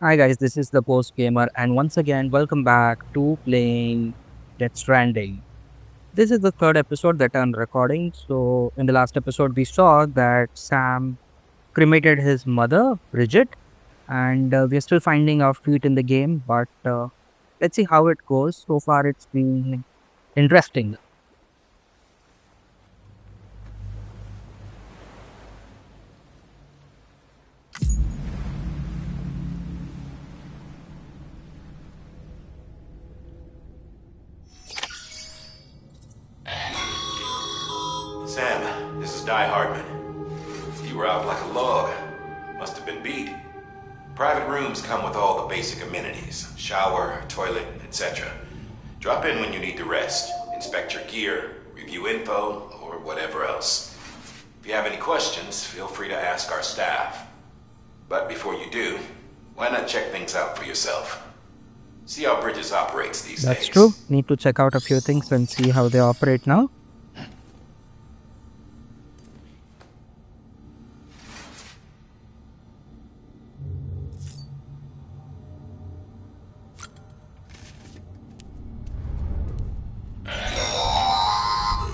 Hi guys, this is the Post Gamer, and once again, welcome back to playing Death Stranding. This is the third episode that I'm recording. So, in the last episode, we saw that Sam cremated his mother, Bridget, and we are still finding our feet in the game. But let's see how it goes. So far, it's been interesting. Sam, this is Di Hardman. You were out like a log. Must have been beat. Private rooms come with all the basic amenities. Shower, toilet, etc. Drop in when you need to rest. Inspect your gear, review info, or whatever else. If you have any questions, feel free to ask our staff. But before you do, why not check things out for yourself? See how Bridges operates these days. That's true. Need to check out a few things and see how they operate now.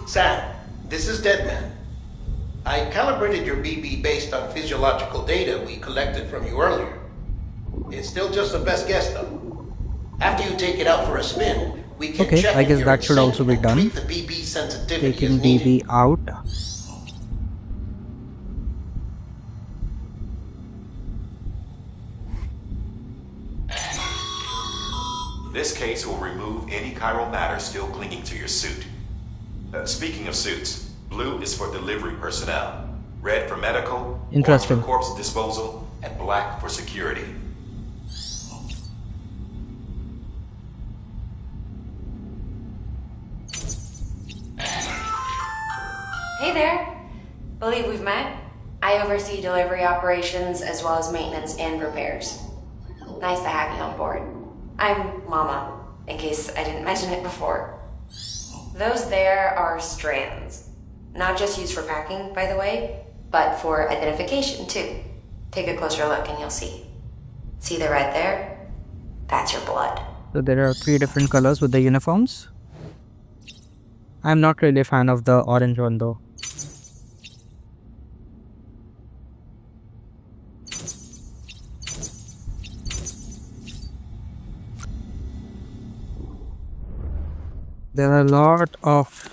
Sam, this is Deadman. I calibrated your BB based on physiological data we collected from you earlier. It's still just a best guess, though. After you take it out for a spin, we can Okay, check I if guess you're that in should sync also be and done. tweak the BB sensitivity Taking as needed. DB out. This case will remove any chiral matter still clinging to your suit. Speaking of suits, blue is for delivery personnel, red for medical, orange Interesting. for corpse disposal, and black for security. Hey there! Believe we've met? I oversee delivery operations as well as maintenance and repairs. Nice to have you on board. I'm Mama, in case I didn't mention it before. Those there are strands. Not just used for packing, by the way, but for identification too. Take a closer look and you'll see. See the red there? That's your blood. So there are 3 different colors with the uniforms. I'm not really a fan of the orange one though. There are a lot of...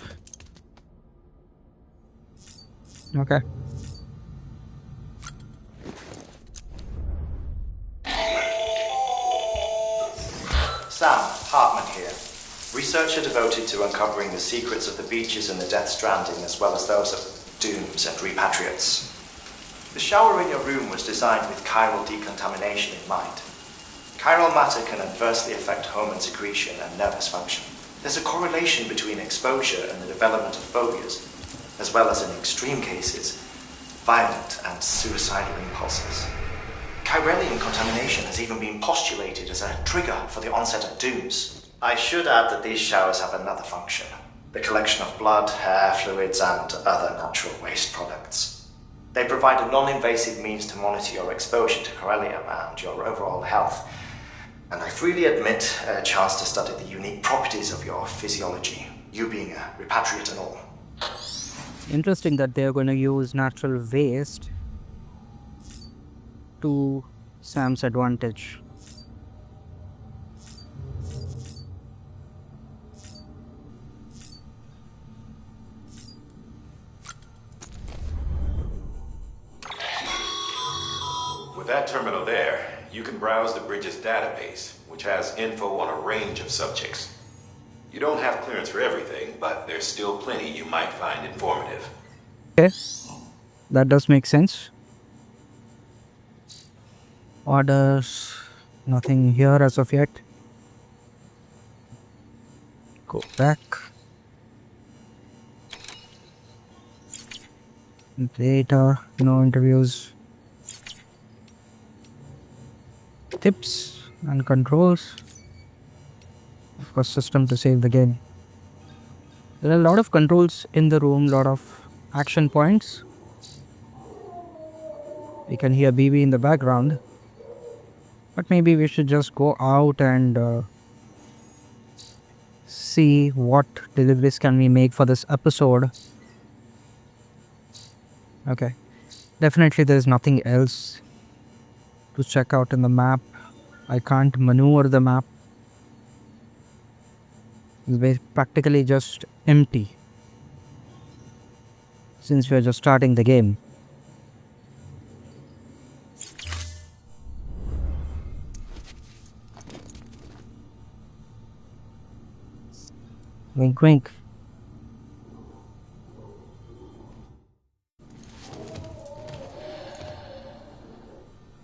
Okay. Sam Hartman here, researcher devoted to uncovering the secrets of the beaches in the Death Stranding as well as those of dooms and repatriates. The shower in your room was designed with chiral decontamination in mind. Chiral matter can adversely affect hormone secretion and nervous function. There's a correlation between exposure and the development of phobias, as well as in extreme cases, violent and suicidal impulses. Chiralian contamination has even been postulated as a trigger for the onset of dooms. I should add that these showers have another function: the collection of blood, hair, fluids, and other natural waste products. They provide a non-invasive means to monitor your exposure to chiralium and your overall health, and I freely admit a chance to study the unique properties of your physiology, you being a repatriate and all. Interesting that they are going to use natural waste to Sam's advantage. With that terminal there, you can browse the Bridges database, which has info on a range of subjects. You don't have clearance for everything, but there's still plenty you might find informative. Okay, that does make sense. Orders, nothing here as of yet. Go back. Data, no interviews. Tips and controls. Of course, system to save the game. There are a lot of controls in the room, lot of action points. We can hear BB in the background. But maybe we should just go out and see what deliveries can we make for this episode. Okay. Definitely there is nothing else to check out in the map. I can't maneuver the map. It's practically just empty since we are just starting the game. Wink wink.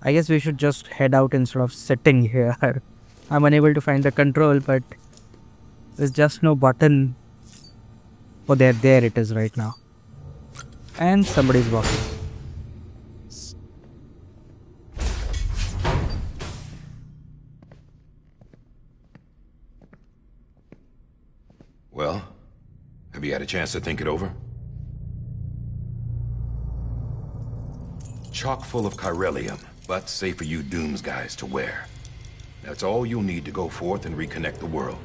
I guess we should just head out instead of sitting here. I'm unable to find the control, but there's just no button. Oh, there it is right now. And somebody's walking. Well, have you had a chance to think it over? Chock full of chiralium, but safe for you Dooms guys to wear. That's all you'll need to go forth and reconnect the world.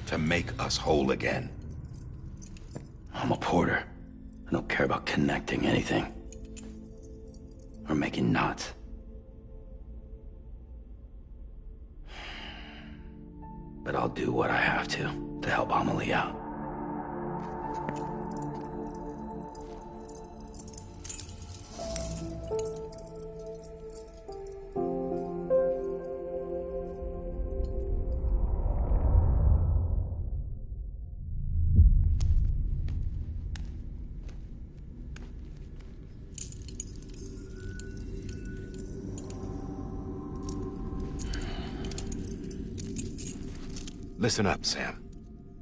To make us whole again. I'm a porter. I don't care about connecting anything. Or making knots. But I'll do what I have to help Amelie out. Listen up, Sam.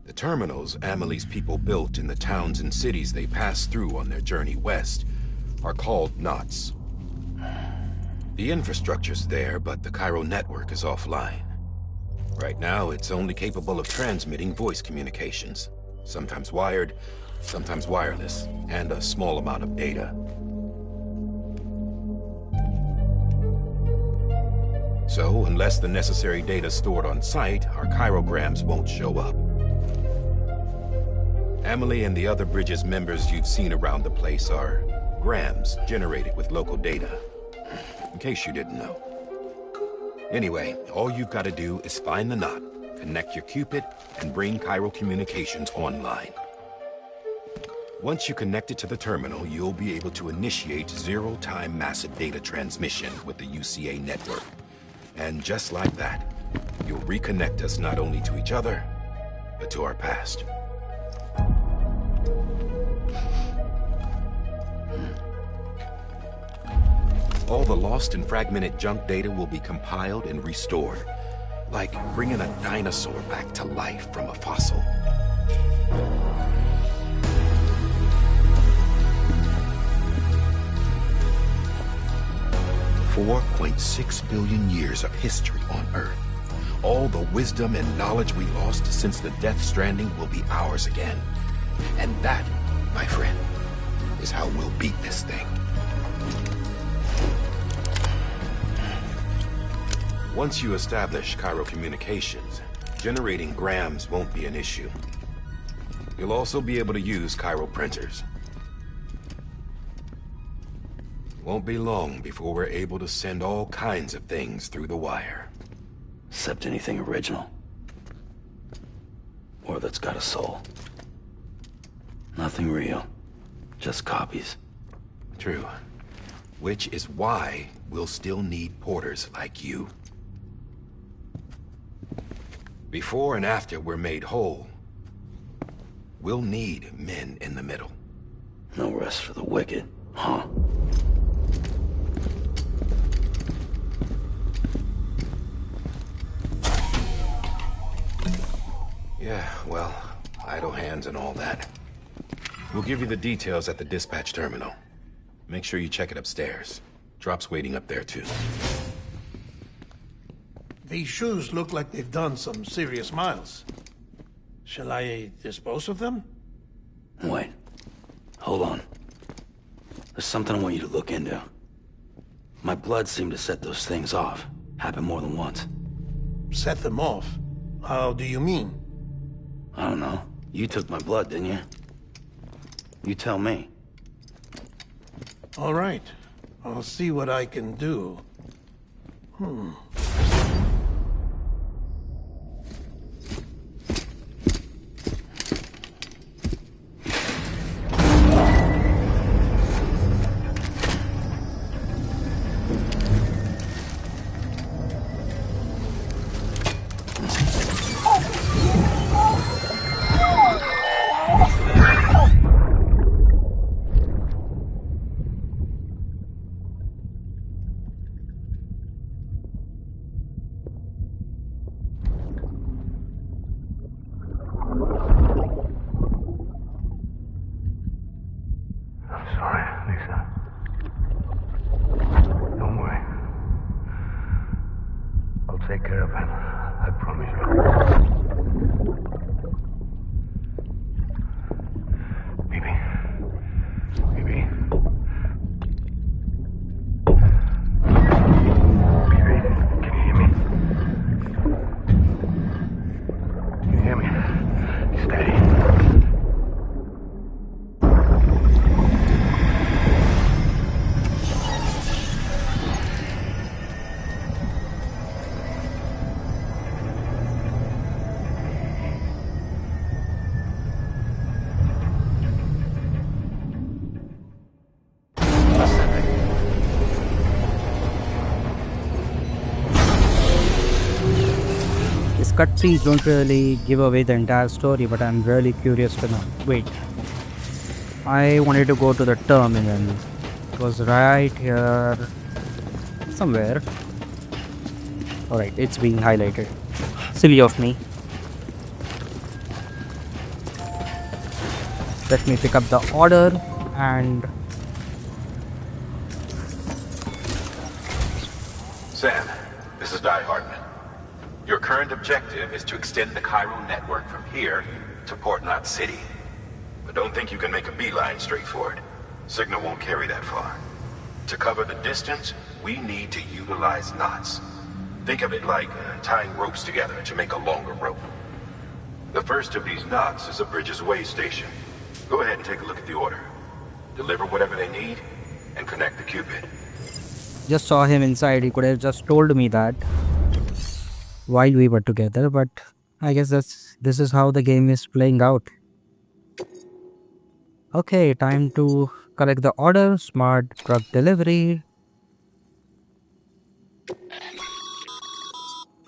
The terminals Amelie's people built in the towns and cities they passed through on their journey west are called knots. The infrastructure's there, but the Cairo network is offline. Right now, it's only capable of transmitting voice communications, sometimes wired, sometimes wireless, and a small amount of data. So, unless the necessary data stored on site, our chirograms won't show up. Amelie and the other Bridges members you've seen around the place are grams generated with local data. In case you didn't know. Anyway, all you've got to do is find the knot, connect your Cupid, and bring Cairo communications online. Once you connect it to the terminal, you'll be able to initiate zero-time massive data transmission with the UCA network. And just like that, you'll reconnect us not only to each other, but to our past. All the lost and fragmented junk data will be compiled and restored, like bringing a dinosaur back to life from a fossil. 4.6 billion years of history on Earth. All the wisdom and knowledge we lost since the Death Stranding will be ours again. And that, my friend, is how we'll beat this thing. Once you establish Cairo communications, generating grams won't be an issue. You'll also be able to use Cairo printers. Won't be long before we're able to send all kinds of things through the wire. Except anything original. Or that's got a soul. Nothing real. Just copies. True. Which is why we'll still need porters like you. Before and after we're made whole, we'll need men in the middle. No rest for the wicked, huh? Yeah, well, idle hands and all that. We'll give you the details at the dispatch terminal. Make sure you check it upstairs. Drop's waiting up there, too. These shoes look like they've done some serious miles. Shall I dispose of them? Wait. Hold on. There's something I want you to look into. My blood seemed to set those things off. Happened more than once. Set them off? How do you mean? I don't know. You took my blood, didn't you? You tell me. All right. I'll see what I can do. I'm sorry, Lisa. Don't worry. I'll take care of it. I promise you. Baby. Baby. Baby, can you hear me? Can you hear me? Steady. These cutscenes don't really give away the entire story, but I'm really curious to know. Wait, I wanted to go to the terminal. It was right here somewhere. Alright, it's being highlighted. Silly of me. Let me pick up the order and Sam, this is Die Hardman. Your current objective is to extend the Cairo network from here to Port Knot City. But don't think you can make a beeline straight for it. Signal won't carry that far. To cover the distance, we need to utilize knots. Think of it like tying ropes together to make a longer rope. The first of these knots is a Bridges Way station. Go ahead and take a look at the order. Deliver whatever they need, and connect the Cupid. just saw him inside. He could have just told me that while we were together, but I guess this is how the game is playing out. Okay, time to collect the order. Smart drug delivery.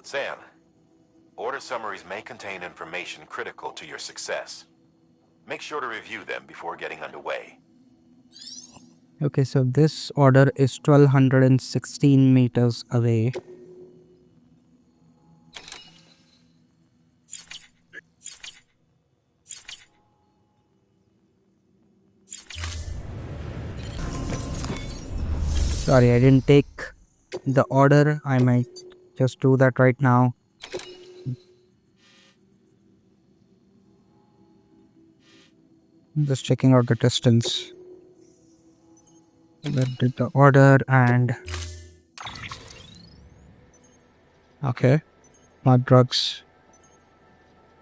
Sam, order summaries may contain information critical to your success. Make sure to review them before getting underway. Okay, so this order is 1216 meters away. Sorry, I didn't take the order. I might just do that right now. Just checking out the distance. Where did the order and okay, not drugs.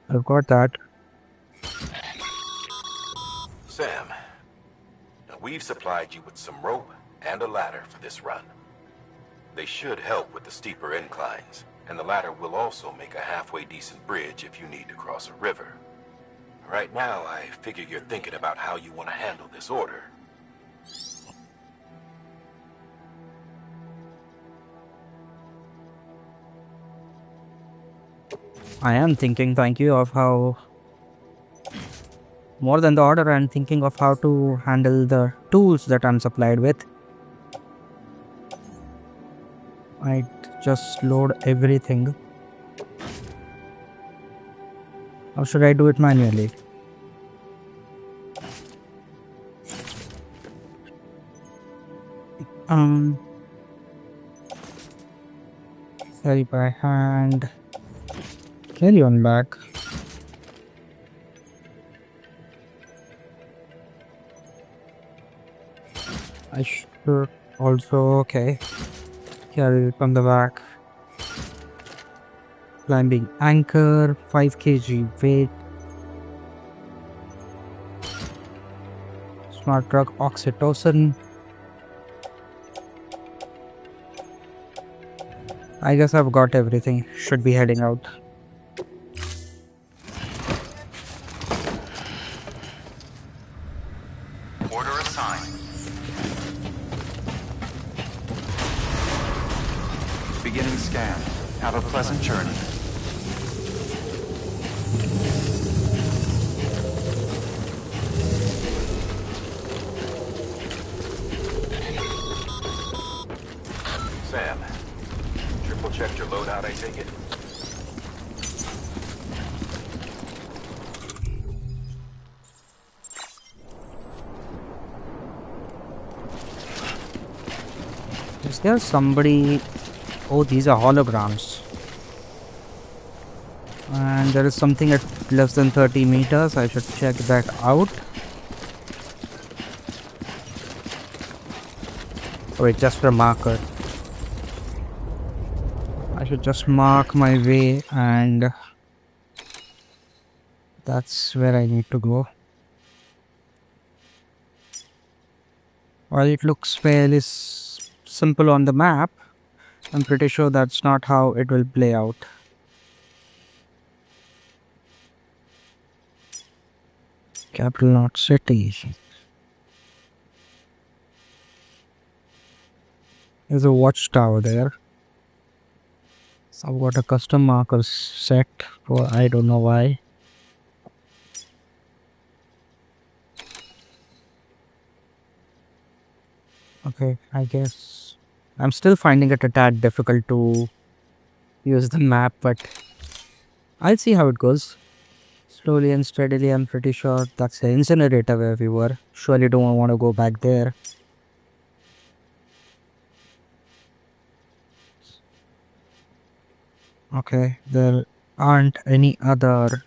I've got that. Sam, we've supplied you with some rope and a ladder for this run. They should help with the steeper inclines, and the ladder will also make a halfway decent bridge if you need to cross a river. Right now, I figure you're thinking about how you want to handle this order. I am thinking, thank you, of how more than the order, I'm thinking of how to handle the tools that I'm supplied with. I just load everything. How should I do it manually? Carry by hand. Carry on back. I should also, okay. Carry it on the back. Climbing anchor, 5 kg weight, smart drug oxytocin. I guess I've got everything. Should be heading out. Order assigned. Beginning scan. Have a pleasant journey. Sam, triple checked your loadout, I take it? Is there somebody? Oh, these are holograms. And there is something at less than 30 meters. I should check that out. Oh, wait, just a marker. I should just mark my way, and that's where I need to go. While it looks fairly simple on the map, I'm pretty sure that's not how it will play out. Capital Not City. There's a watchtower there. So I've got a custom marker set for I don't know why. Okay, I guess I'm still finding it a tad difficult to use the map, but I'll see how it goes. Slowly and steadily, I'm pretty sure that's the incinerator where we were. Surely don't want to go back there. Okay, there aren't any other.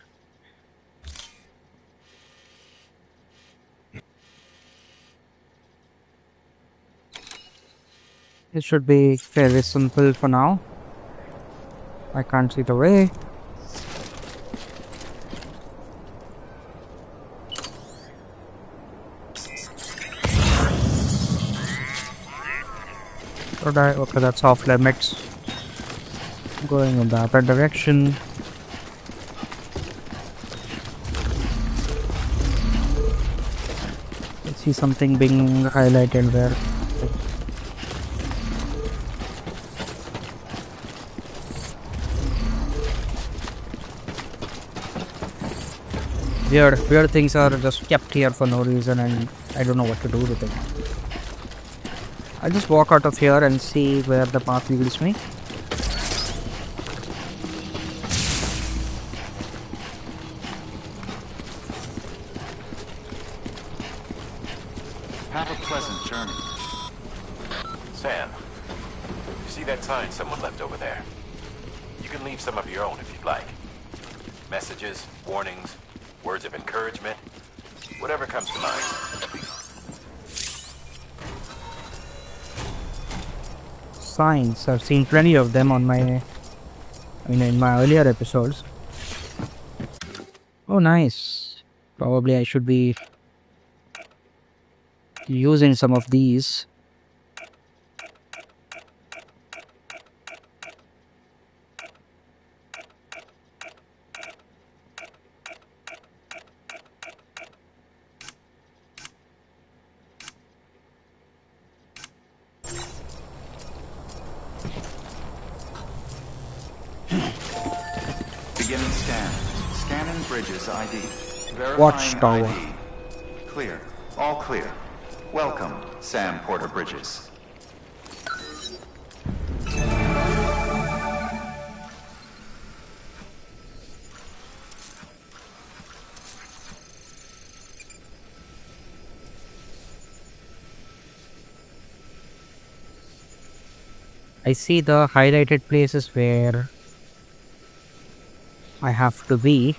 It should be fairly simple for now. I can't see the way. Okay, that's off limits. Going in the other direction. I see something being highlighted there. Weird things are just kept here for no reason, and I don't know what to do with it. I'll just walk out of here and see where the path leads me. Have a pleasant journey. Sam, you see that sign someone left over there? You can leave some of your own if you'd like. Messages, warnings, words of encouragement, whatever comes to mind. Signs, I've seen plenty of them on in my earlier episodes. Oh, nice. Probably I should be using some of these. Beginning scan. Scanning bridges ID. Verifying Watchtower. ID. Clear. All clear. Welcome, Sam Porter Bridges. I see the highlighted places where I have to be.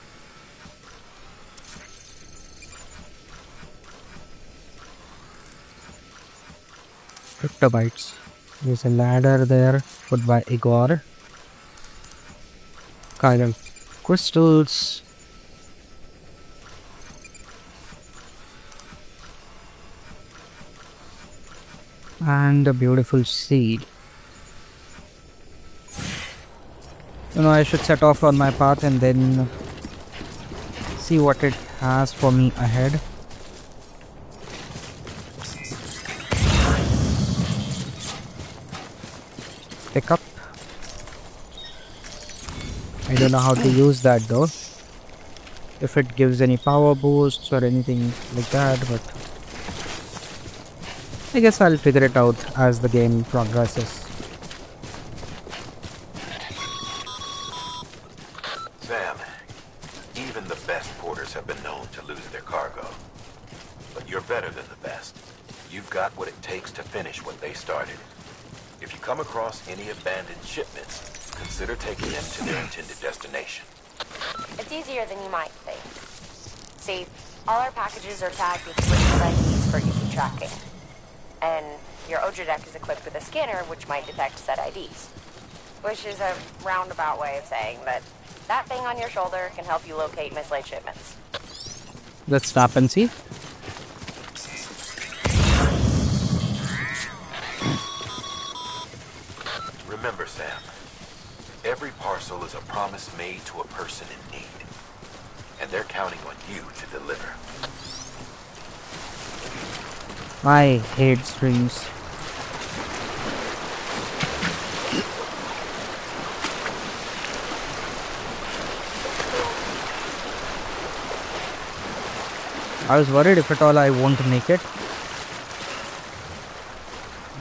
Cryptobytes. There's a ladder there put by Igor. Chiral crystals. And a beautiful seed. I should set off on my path and then see what it has for me ahead. Pick up. I don't know how to use that though. If it gives any power boosts or anything like that, but I guess I'll figure it out as the game progresses. Sam, even the best porters have been known to lose their cargo. But you're better than the best. You've got what it takes to finish what they started. If you come across any abandoned shipments, consider taking them to their intended destination. It's easier than you might think. See, all our packages are tagged with switches IDs for easy tracking. And your OJ deck is equipped with a scanner which might detect said IDs. Which is a roundabout way of saying that that thing on your shoulder can help you locate mislaid shipments. Let's stop and see. Remember, Sam, every parcel is a promise made to a person in need. And they're counting on you to deliver. I hate strings. I was worried if at all I won't make it.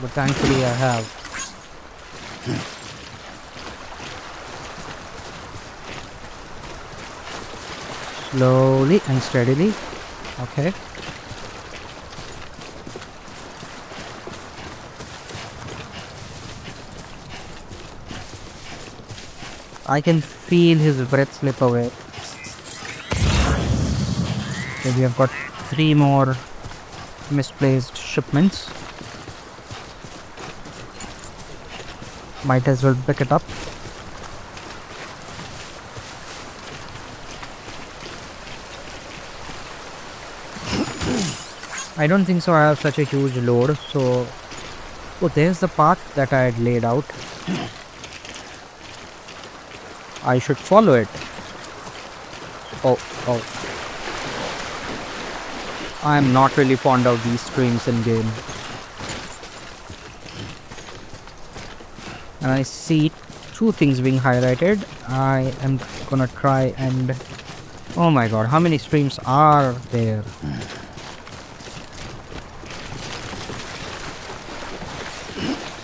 But thankfully I have. Slowly and steadily. Okay. I can feel his breath slip away. Okay, we have got 3 more misplaced shipments. Might as well pick it up. I don't think so I have such a huge load, so... Oh, there's the path that I had laid out. I should follow it. Oh. I am not really fond of these strings in game. And I see 2 things being highlighted. I am gonna try and... Oh my god, how many streams are there?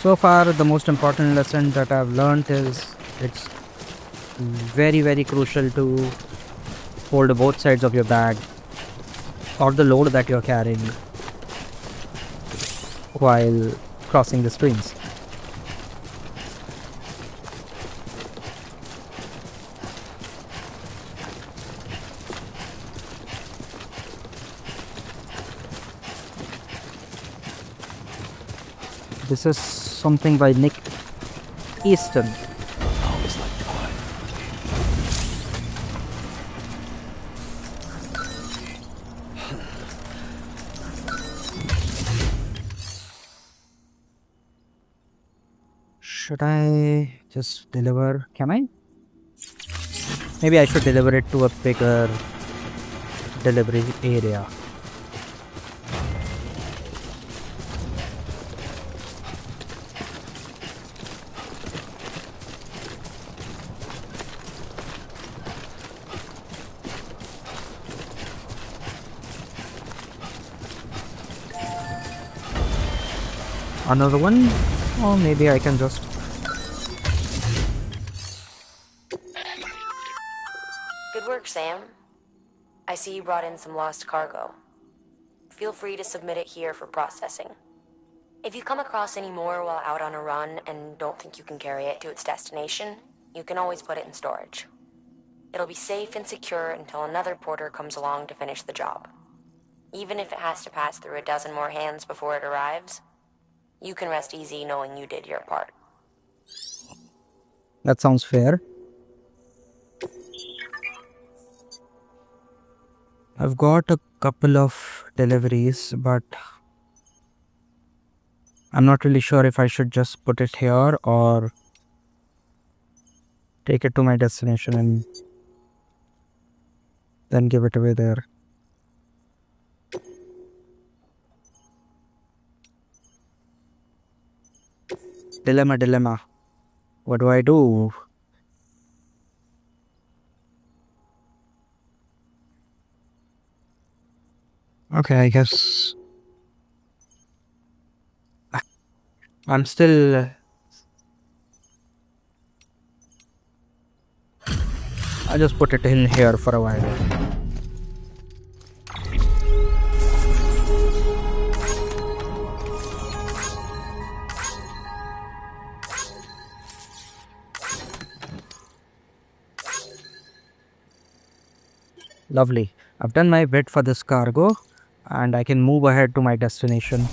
So far, the most important lesson that I've learned is it's very, very crucial to hold both sides of your bag or the load that you're carrying while crossing the streams. This is something by Nick Easton. Always like to quiet. Should I just deliver? Can I? Maybe I should deliver it to a bigger delivery area. Another one? Or maybe I can just... Good work, Sam. I see you brought in some lost cargo. Feel free to submit it here for processing. If you come across any more while out on a run and don't think you can carry it to its destination, you can always put it in storage. It'll be safe and secure until another porter comes along to finish the job. Even if it has to pass through a dozen more hands before it arrives, you can rest easy knowing you did your part. That sounds fair. I've got a couple of deliveries, but I'm not really sure if I should just put it here or take it to my destination and then give it away there. Dilemma. What do I do? Okay, I guess I'm still... I'll just put it in here for a while. Lovely. I've done my bit for this cargo and I can move ahead to my destination.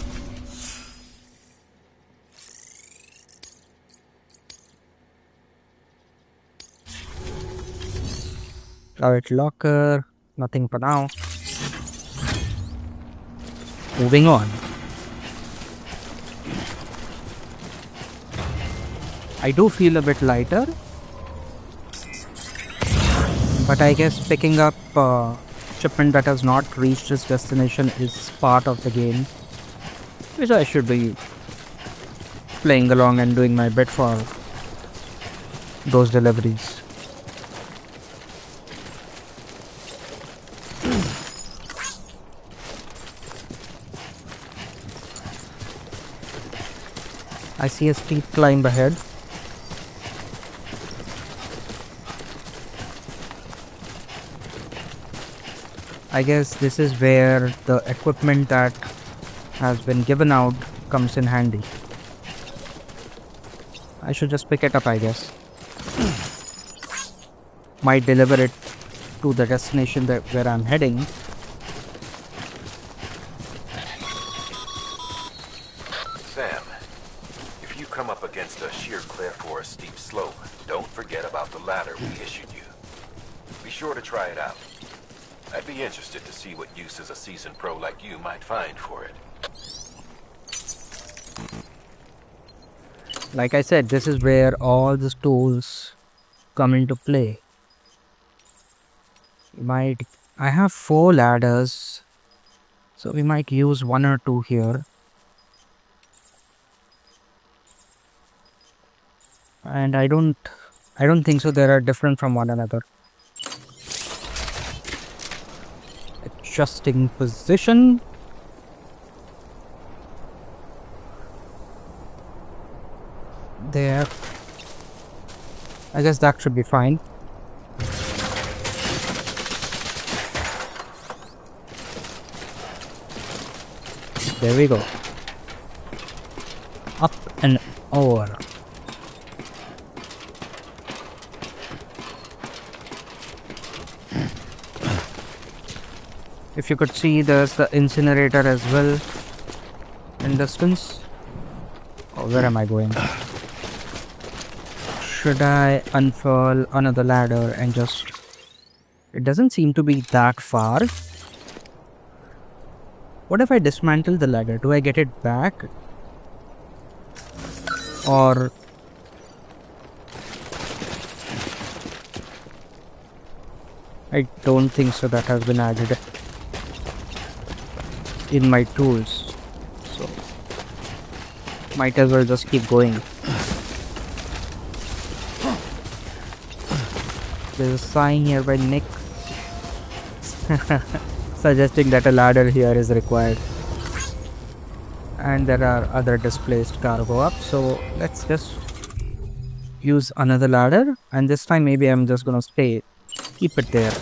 Private locker, nothing for now. Moving on. I do feel a bit lighter, but I guess picking up shipment that has not reached its destination is part of the game, which I should be playing along and doing my bit for those deliveries. I see a steep climb ahead. I guess this is where the equipment that has been given out comes in handy. I should just pick it up, I guess. Might deliver it to the destination where I'm heading. Sam, if you come up against a sheer cliff or a steep slope, don't forget about the ladder we issued you. Be sure to try it out. I'd be interested to see what uses a seasoned pro like you might find for it. Like I said, this is where all the tools come into play. I have 4 ladders, so we might use 1 or 2 here. And I don't think so they are different from one another. Adjusting position. There. I guess that should be fine. There we go. Up and over. If you could see, there's the incinerator as well in distance. Oh, where am I going? Should I unfurl another ladder and just... It doesn't seem to be that far. What if I dismantle the ladder? Do I get it back? Or... I don't think so that has been added in my tools, so might as well just keep going. There's a sign here by Nick suggesting that a ladder here is required, and there are other displaced cargo up, so let's just use another ladder, and this time maybe I'm just gonna keep it there.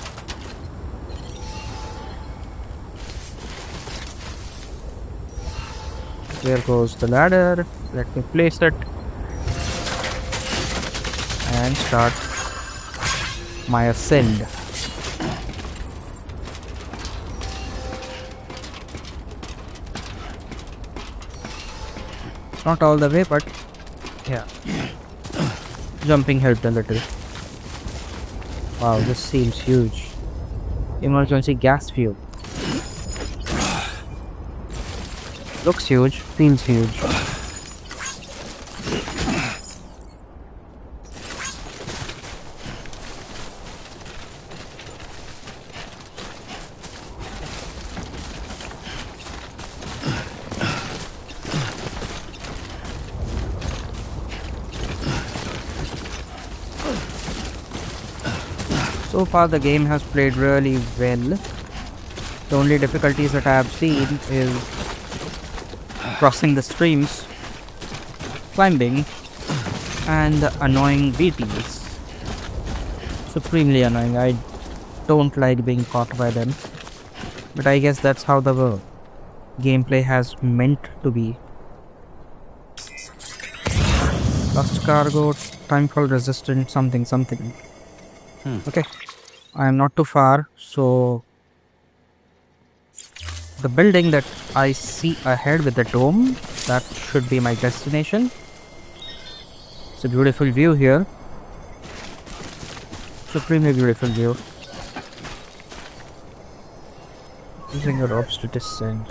There goes the ladder. Let me place it and start my ascend. Not all the way, but yeah, jumping helped a little. Wow, this seems huge. Emergency gas fuel. Looks huge, feels huge. So far the game has played really well. The only difficulties that I have seen is crossing the streams, climbing, and the annoying BTs. Supremely annoying. I don't like being caught by them. But I guess that's how the gameplay has meant to be. Lost cargo, timefall resistant, something, something. Okay, I am not too far, so the building that I see ahead with the dome, that should be my destination. It's a beautiful view here. Supremely beautiful view. Using the ropes to descend.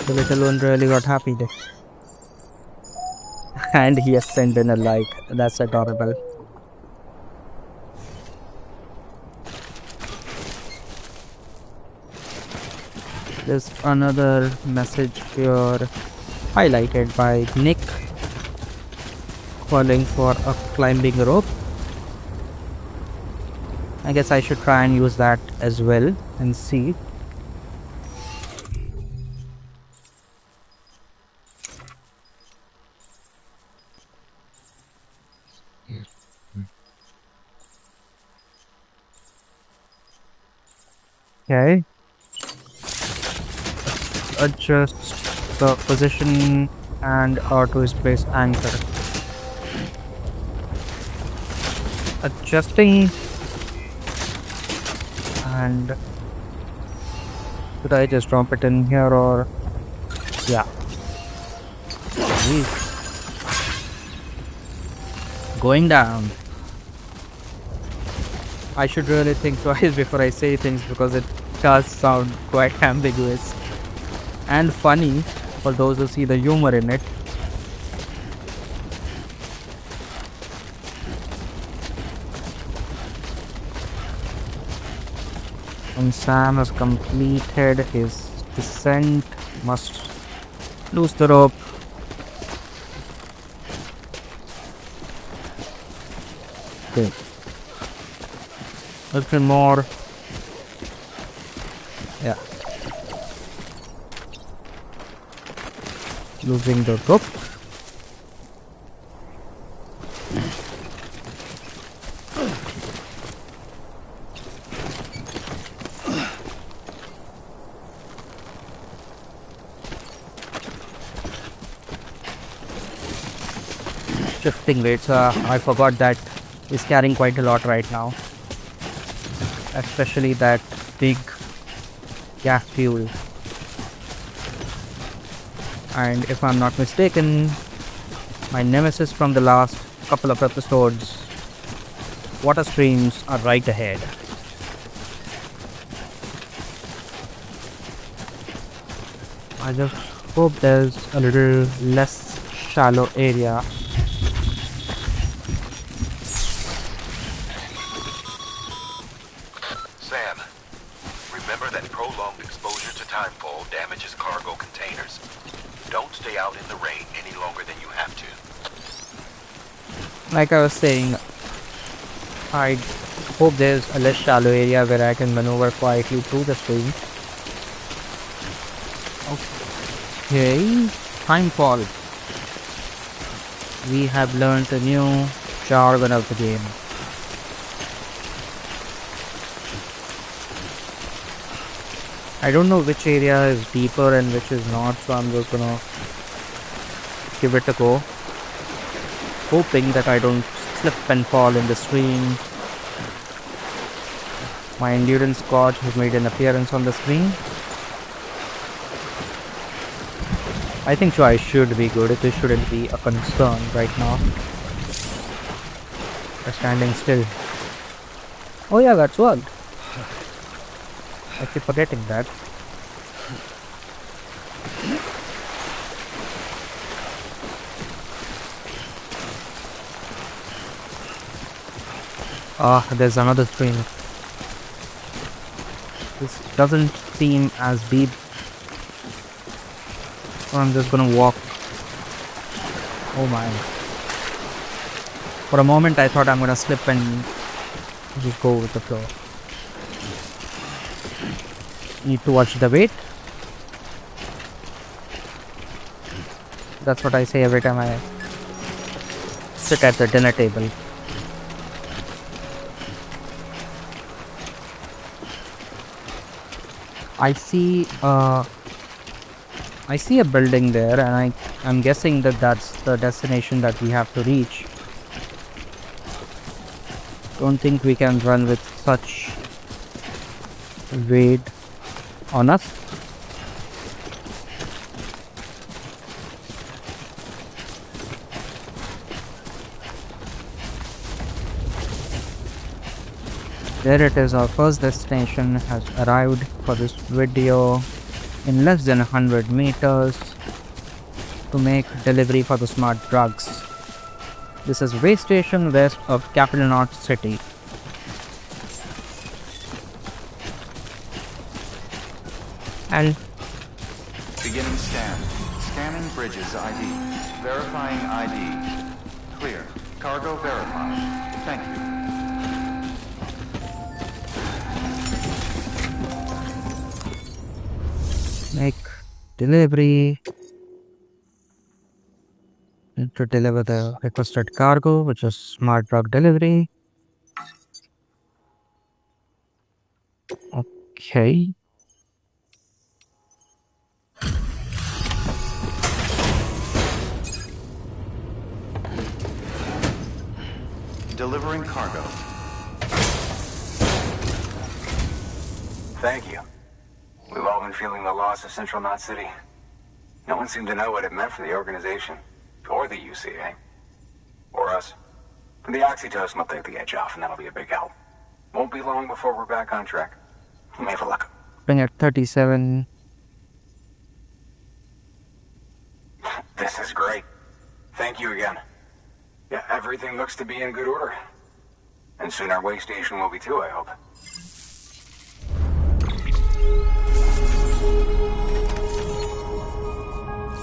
The little one really got happy there. And he has sent in a like. That's adorable. There's another message here highlighted by Nick calling for a climbing rope. I guess I should try and use that as well and see. Okay. Adjust the position and auto space anchor. Adjusting. And should I just drop it in here or yeah. Jeez. Going down. I should really think twice before I say things because it does sound quite ambiguous and funny for those who see the humor in it. When Sam has completed his descent, must loose the rope. Okay. A little more. Yeah. Losing the rope. Shifting weights, I forgot that is carrying quite a lot right now. Especially that big gas fuel. And if I'm not mistaken, my nemesis from the last couple of episodes, water streams are right ahead. I just hope there's a little less shallow area. Sam, remember that prolonged exposure to timefall damages cargo containers. Don't stay out in the rain any longer than you have to. Like I was saying, I hope there's a less shallow area where I can maneuver quietly through the stream. Okay, timefall. We have learned a new jargon of the game. I don't know which area is deeper and which is not, so I'm just gonna give it a go, hoping that I don't slip and fall in the stream. My endurance gauge has made an appearance on the screen. I think so I should be good. This shouldn't be a concern right now. Standing still. Oh yeah, that's worked. I keep forgetting that. Ah, there's another stream. This doesn't seem as deep. So I'm just gonna walk. Oh my. For a moment I thought I'm gonna slip and just go with the flow. Need to watch the weight. That's what I say every time I sit at the dinner table. I see a building there, and I'm guessing that that's the destination that we have to reach. Don't think we can run with such weight on us. There it is, our first destination has arrived for this video in less than 100 meters to make delivery for the smart drugs. This is way station west of Capital North City. And Beginning scan. Scanning bridges ID. Verifying ID. Clear. Cargo verified. Thank you. make delivery to deliver the requested cargo, which is smart drug delivery. Okay. Delivering cargo. Thank you. We've all been feeling the loss of Central Knot City. No one seemed to know what it meant for the organization. Or the UCA. Or us. The oxytocin will take the edge off, and that'll be a big help. Won't be long before we're back on track. You may have a luck. Bring at 37. This is great. Thank you again. Yeah, everything looks to be in good order. And soon our way station will be too, I hope.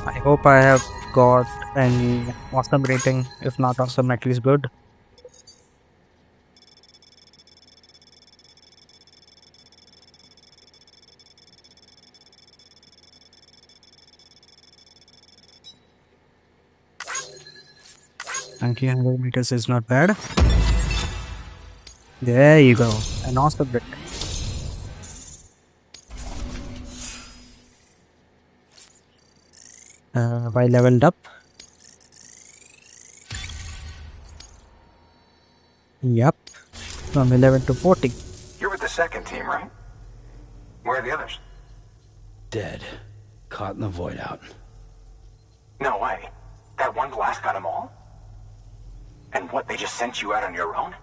I hope I have got an awesome rating. If not awesome, at least good. And 300 meters is not bad. There you go. An awesome bit. I leveled up. Yep. From 11 to 40. You're with the second team, right? Where are the others? Dead. Caught in the void out. No way. That one blast got them all? And what, they just sent you out on your own?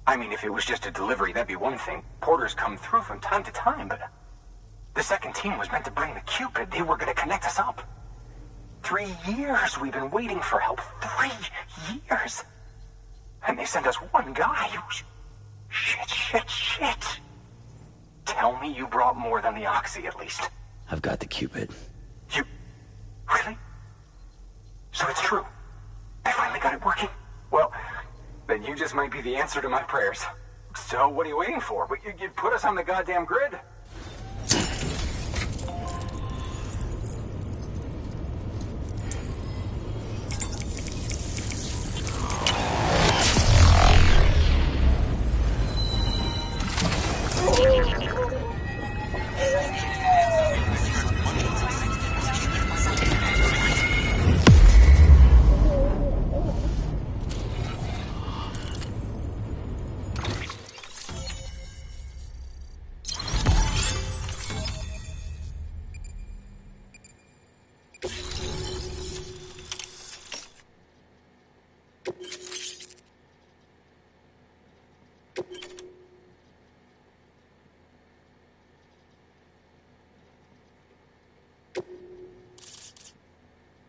I mean, if it was just a delivery, that'd be one thing. Porters come through from time to time, but... The second team was meant to bring the Cupid. They were gonna connect us up. 3 years we've been waiting for help. 3 years! And they sent us one guy. Shit. Tell me you brought more than the Oxy, at least. I've got the Cupid. You... Really? So it's true. I finally got it working. Well, then you just might be the answer to my prayers. So what are you waiting for? You put us on the goddamn grid.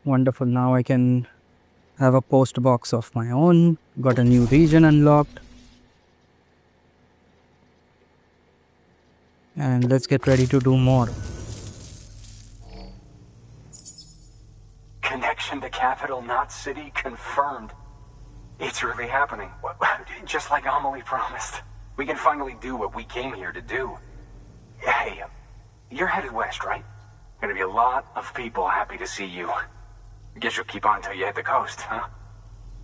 Wonderful. Now I can have a post box of my own. Got a new region unlocked. And let's get ready to do more. Connection to capital, not city, confirmed. It's really happening. Just like Amelie promised. We can finally do what we came here to do. Hey, you're headed west, right? Gonna be a lot of people happy to see you. Guess you'll keep on till you hit the coast, huh?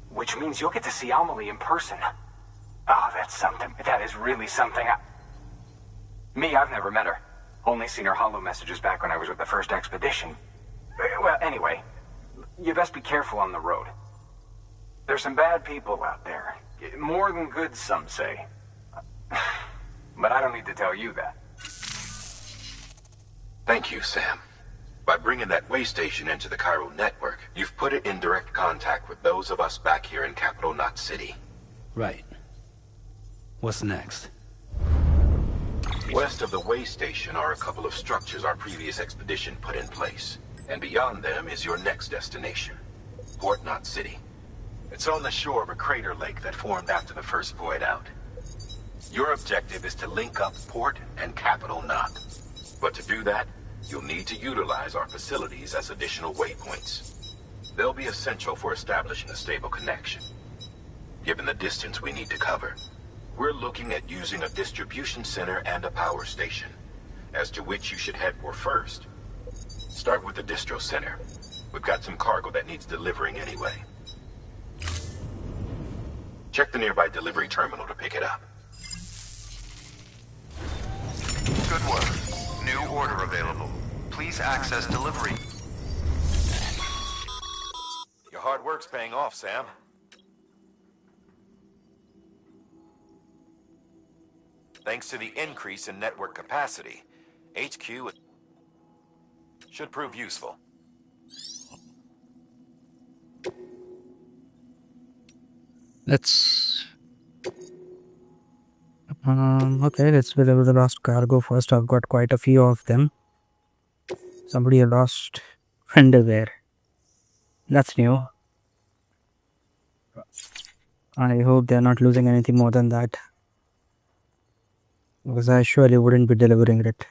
Which means you'll get to see Amelie in person. Oh, that's something. That is really something. Me, I've never met her. Only seen her holo messages back when I was with the first expedition. Well, anyway, you best be careful on the road. There's some bad people out there. More than good, some say. But I don't need to tell you that. Thank you, Sam. By bringing that way station into the Cairo network, you've put it in direct contact with those of us back here in Capital Knot City. Right. What's next? West of the way station are a couple of structures our previous expedition put in place. And beyond them is your next destination, Port Knot City. It's on the shore of a crater lake that formed after the first void out. Your objective is to link up Port and Capital Knot. But to do that, you'll need to utilize our facilities as additional waypoints. They'll be essential for establishing a stable connection. Given the distance we need to cover, we're looking at using a distribution center and a power station, as to which you should head for first. Start with the distro center. We've got some cargo that needs delivering anyway. Check the nearby delivery terminal to pick it up. Good work. New order available. Please access delivery. Your hard work's paying off, Sam. Thanks to the increase in network capacity, HQ should prove useful. Let's... okay, let's deliver the lost cargo first. I've got quite a few of them. Somebody lost underwear. That's new. I hope they're not losing anything more than that, because I surely wouldn't be delivering it.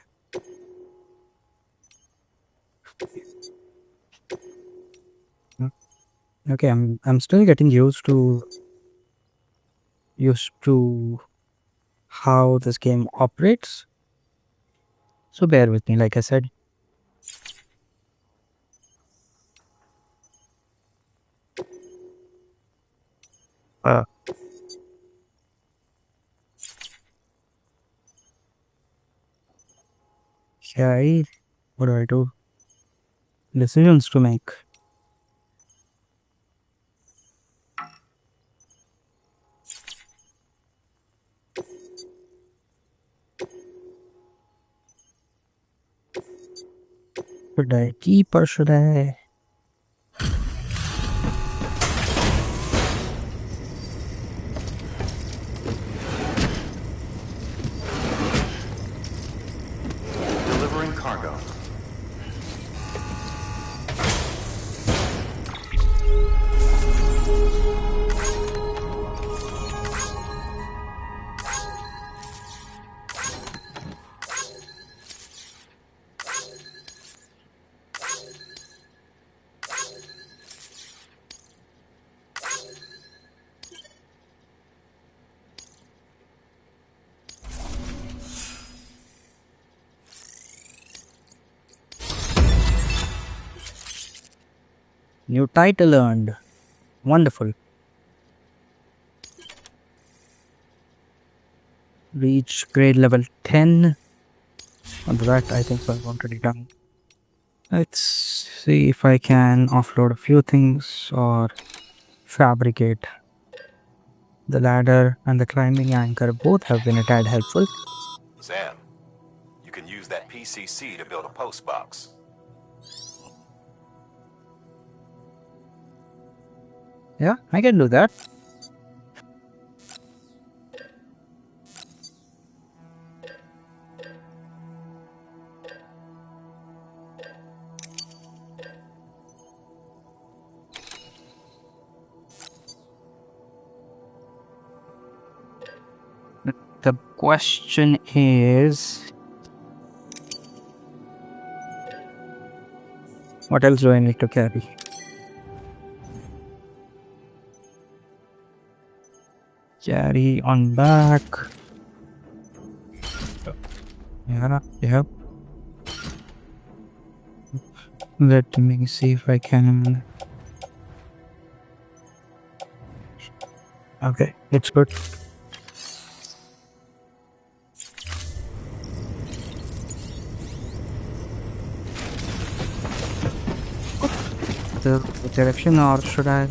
Okay, I'm still getting used to how this game operates. So bear with me, like I said. Okay, what do I do? Decisions to make. Should I keep or should I? Delivering cargo. New title earned. Wonderful. Reach grade level 10. And that I think I've already done. Let's see if I can offload a few things or fabricate. The ladder and the climbing anchor both have been a tad helpful. Sam, you can use that PCC to build a post box. Yeah, I can do that. question is, what else do I need to carry? Carry on back. Yeah, yep. Let me see if I can. Okay, it's good. The direction, or should I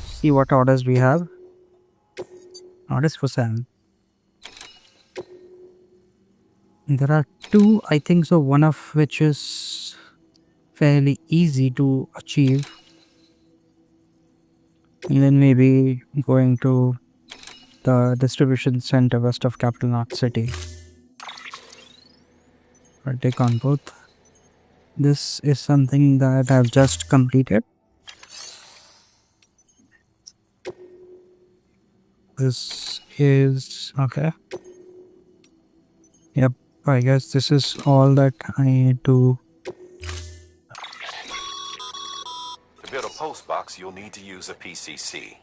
see what orders we have? Orders for Sam. There are two, I think so, one of which is fairly easy to achieve. And then maybe going to the distribution center west of Capital North City. I'll take on both. This is something that I've just completed. This is okay. Yep, I guess this is all that I need to. To build a post box, you'll need to use a PCC.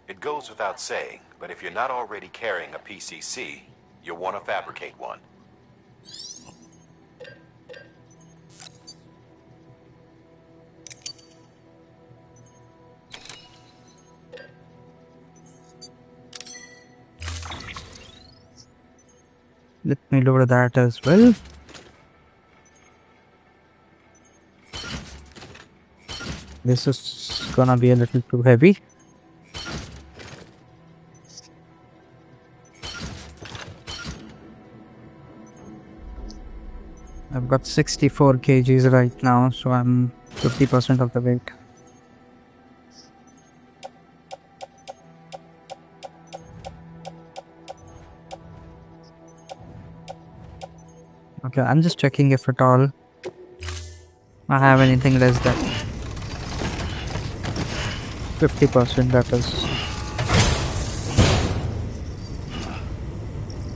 It goes without saying, but if you're not already carrying a PCC, you'll want to fabricate one. Let me load that as well. This is gonna be a little too heavy. I've got 64 kgs right now, so I'm 50% of the weight. Okay, I'm just checking if at all I have anything less than 50%, that is.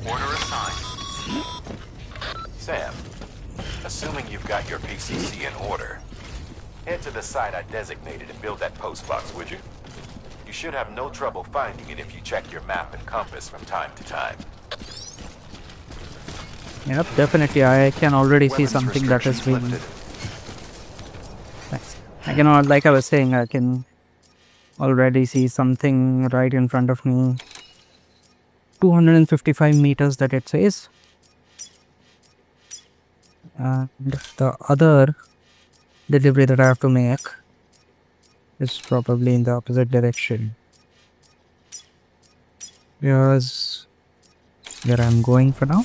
Order assigned. Sam, assuming you've got your PCC in order, head to the site I designated and build that post box, would you? You should have no trouble finding it if you check your map and compass from time to time. Yep, definitely. I can already see something that is being. Thanks. I can, like I was saying, I can already see something right in front of me. 255 meters that it says. And the other delivery that I have to make is probably in the opposite direction. Here's where I'm going for now.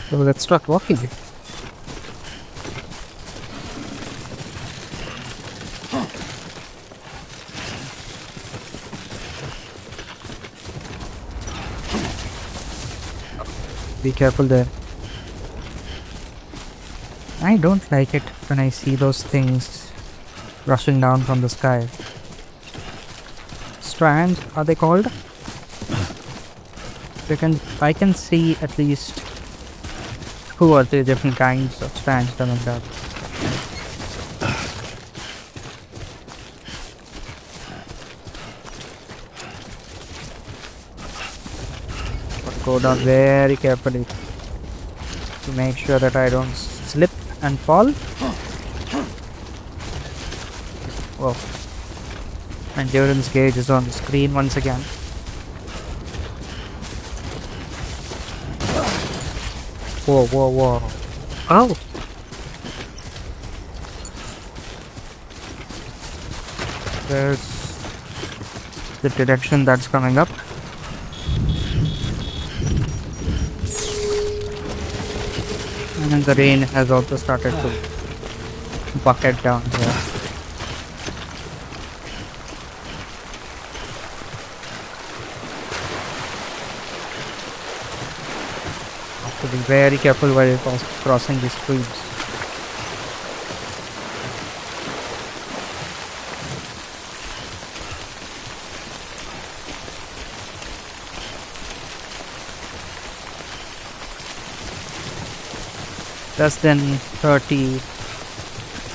So let's start walking. Be careful there. I don't like it when I see those things rushing down from the sky. Strands, are they called? I can see at least 2 or 3 different kinds of strands coming up. But go down very carefully to make sure that I don't slip and fall. Whoa. Endurance gauge is on the screen once again. Whoa, whoa, whoa. Oh! There's the direction that's coming up. And then the rain has also started to bucket down here. To be very careful while you're crossing these streams. less than 30,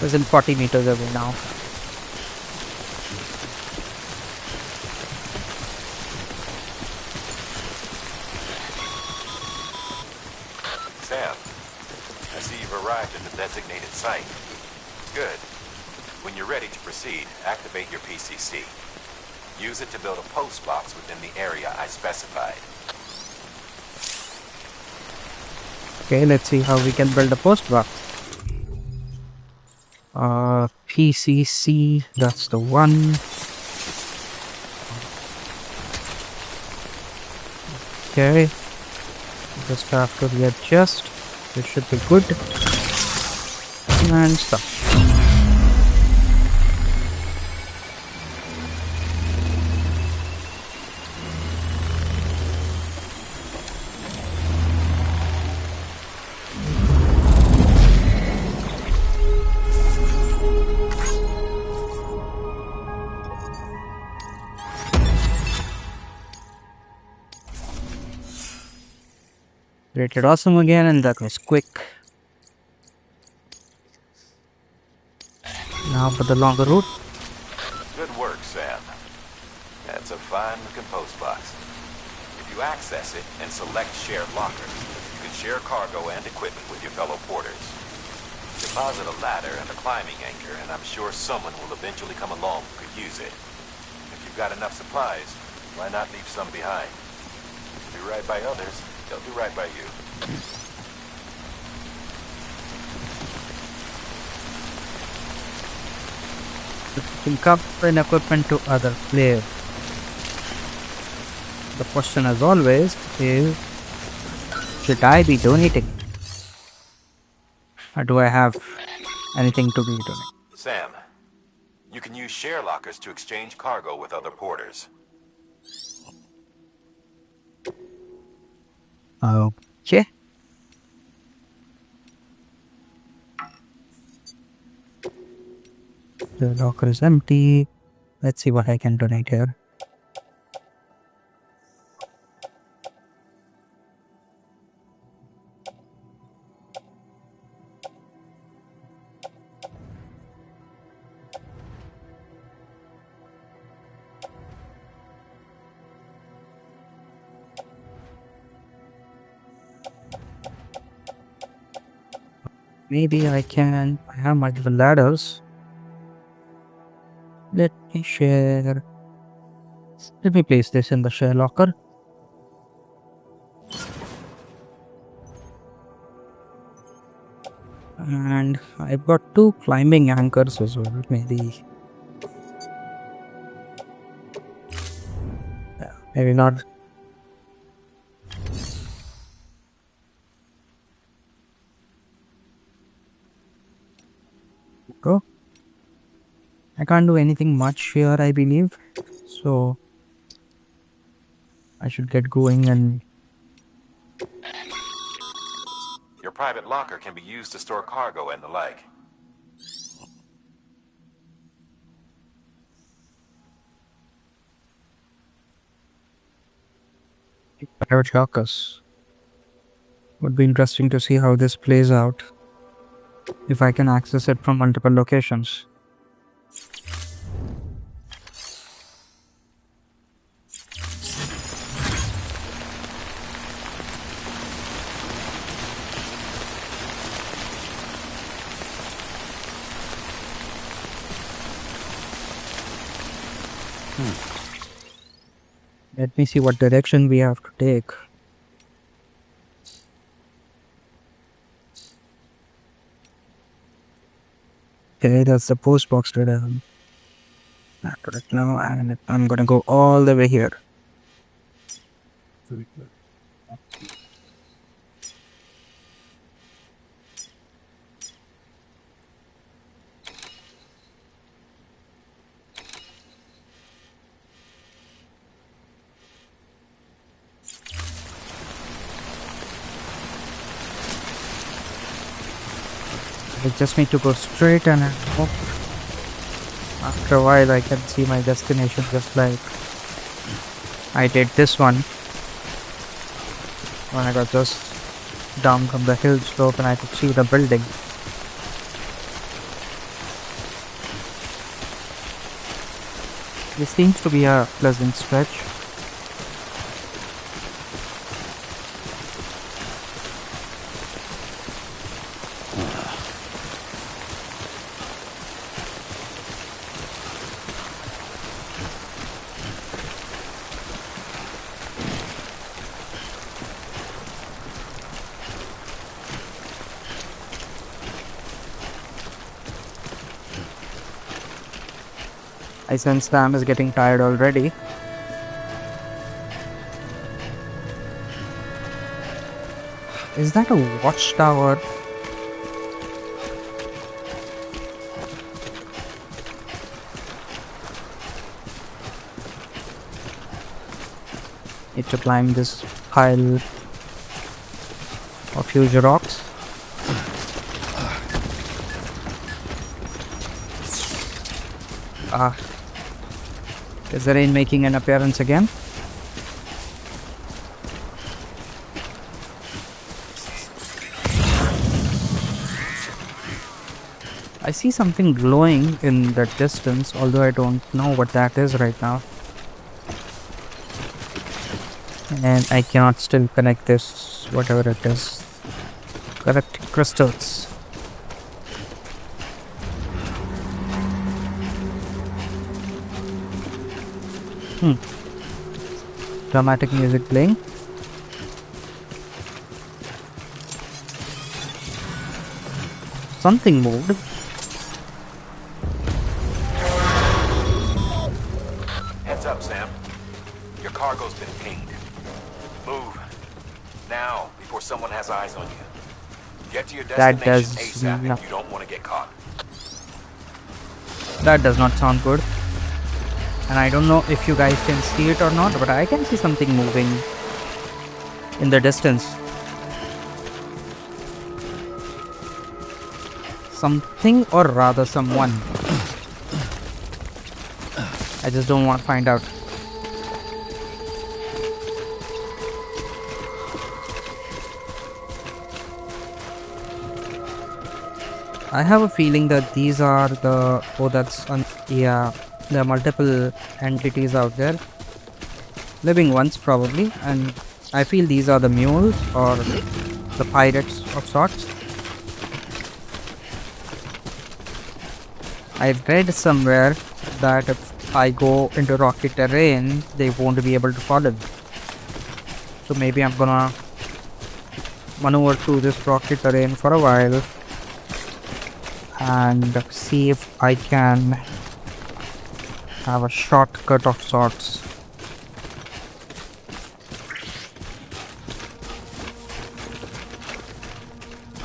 less than 40 meters away now. Sam, I see you've arrived at the designated site. Good. When you're ready to proceed, activate your PCC. Use it to build a post box within the area I specified. Okay, let's see how we can build a post box. PCC, that's the one. Okay, just have to readjust. It should be good. And stop. Rated awesome again, and that was quick. Now for the longer route. Good work, Sam. That's a fine-looking post box. If you access it and select shared lockers, you can share cargo and equipment with your fellow porters. Deposit a ladder and a climbing anchor, and I'm sure someone will eventually come along who could use it. If you've got enough supplies, why not leave some behind? Do right by others, they'll do right by you. You can cover in equipment to other players. The question, as always, is should I be donating? Or do I have anything to be donating? Sam, you can use share lockers to exchange cargo with other porters. Okay. The locker is empty. Let's see what I can donate here. Maybe I can. I have multiple ladders. Let me share. Let me place this in the share locker. And I've got 2 climbing anchors as well. Maybe. Yeah, maybe not. Go. I can't do anything much here, I believe. So I should get going and Your private locker can be used to store cargo and the like. private lockers. Would be interesting to see how this plays out. If I can access it from multiple locations. Let me see what direction we have to take. Okay, that's the post box that I'm after it now, and I'm gonna go all the way here. I just need to go straight, and I hope after a while I can see my destination just like I did this one when I got just down from the hill slope and I could see the building. This seems to be a pleasant stretch. I sense Sam is getting tired already. Is that a watchtower? Need to climb this pile of huge rocks. Is the rain making an appearance again? I see something glowing in the distance, although I don't know what that is right now. And I cannot still connect this, whatever it is. Correct crystals. Dramatic music playing. Something moved. Heads up, Sam. Your cargo's been pinged. Move. Now, before someone has eyes on you. Get to your destination ASAP if you don't want to get caught. That does not sound good. And I don't know if you guys can see it or not, but I can see something moving in the distance. Something, or rather someone. I just don't want to find out. I have a feeling that these are the... Oh, that's... yeah. There are multiple entities out there. Living ones, probably. And I feel these are the mules, or the pirates of sorts. I've read somewhere that if I go into rocky terrain, they won't be able to follow me. So maybe I'm gonna maneuver through this rocky terrain for a while and see if I can have a shortcut of sorts.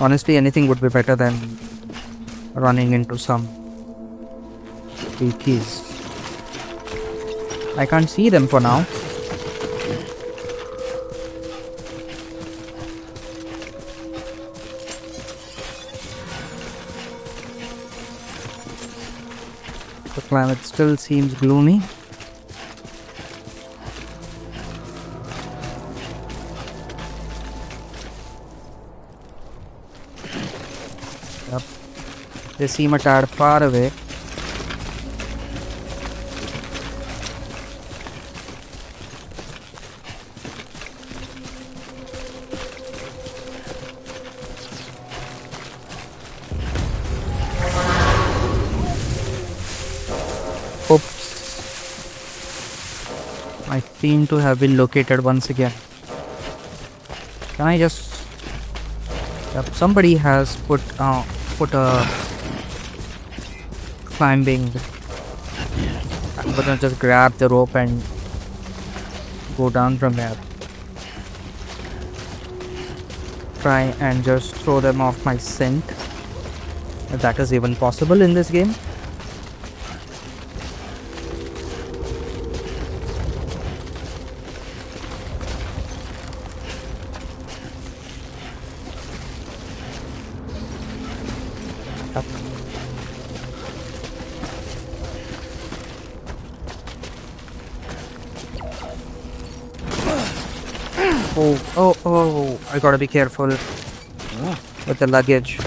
Honestly, anything would be better than running into some ETs. I can't see them for now. The climate still seems gloomy. Yep. They seem a tad far away. I seem to have been located once again. Can I just... Yep, somebody has put a climbing... I'm gonna just grab the rope and go down from there. Try and just throw them off my scent, if that is even possible in this game. Oh, I gotta be careful with the luggage.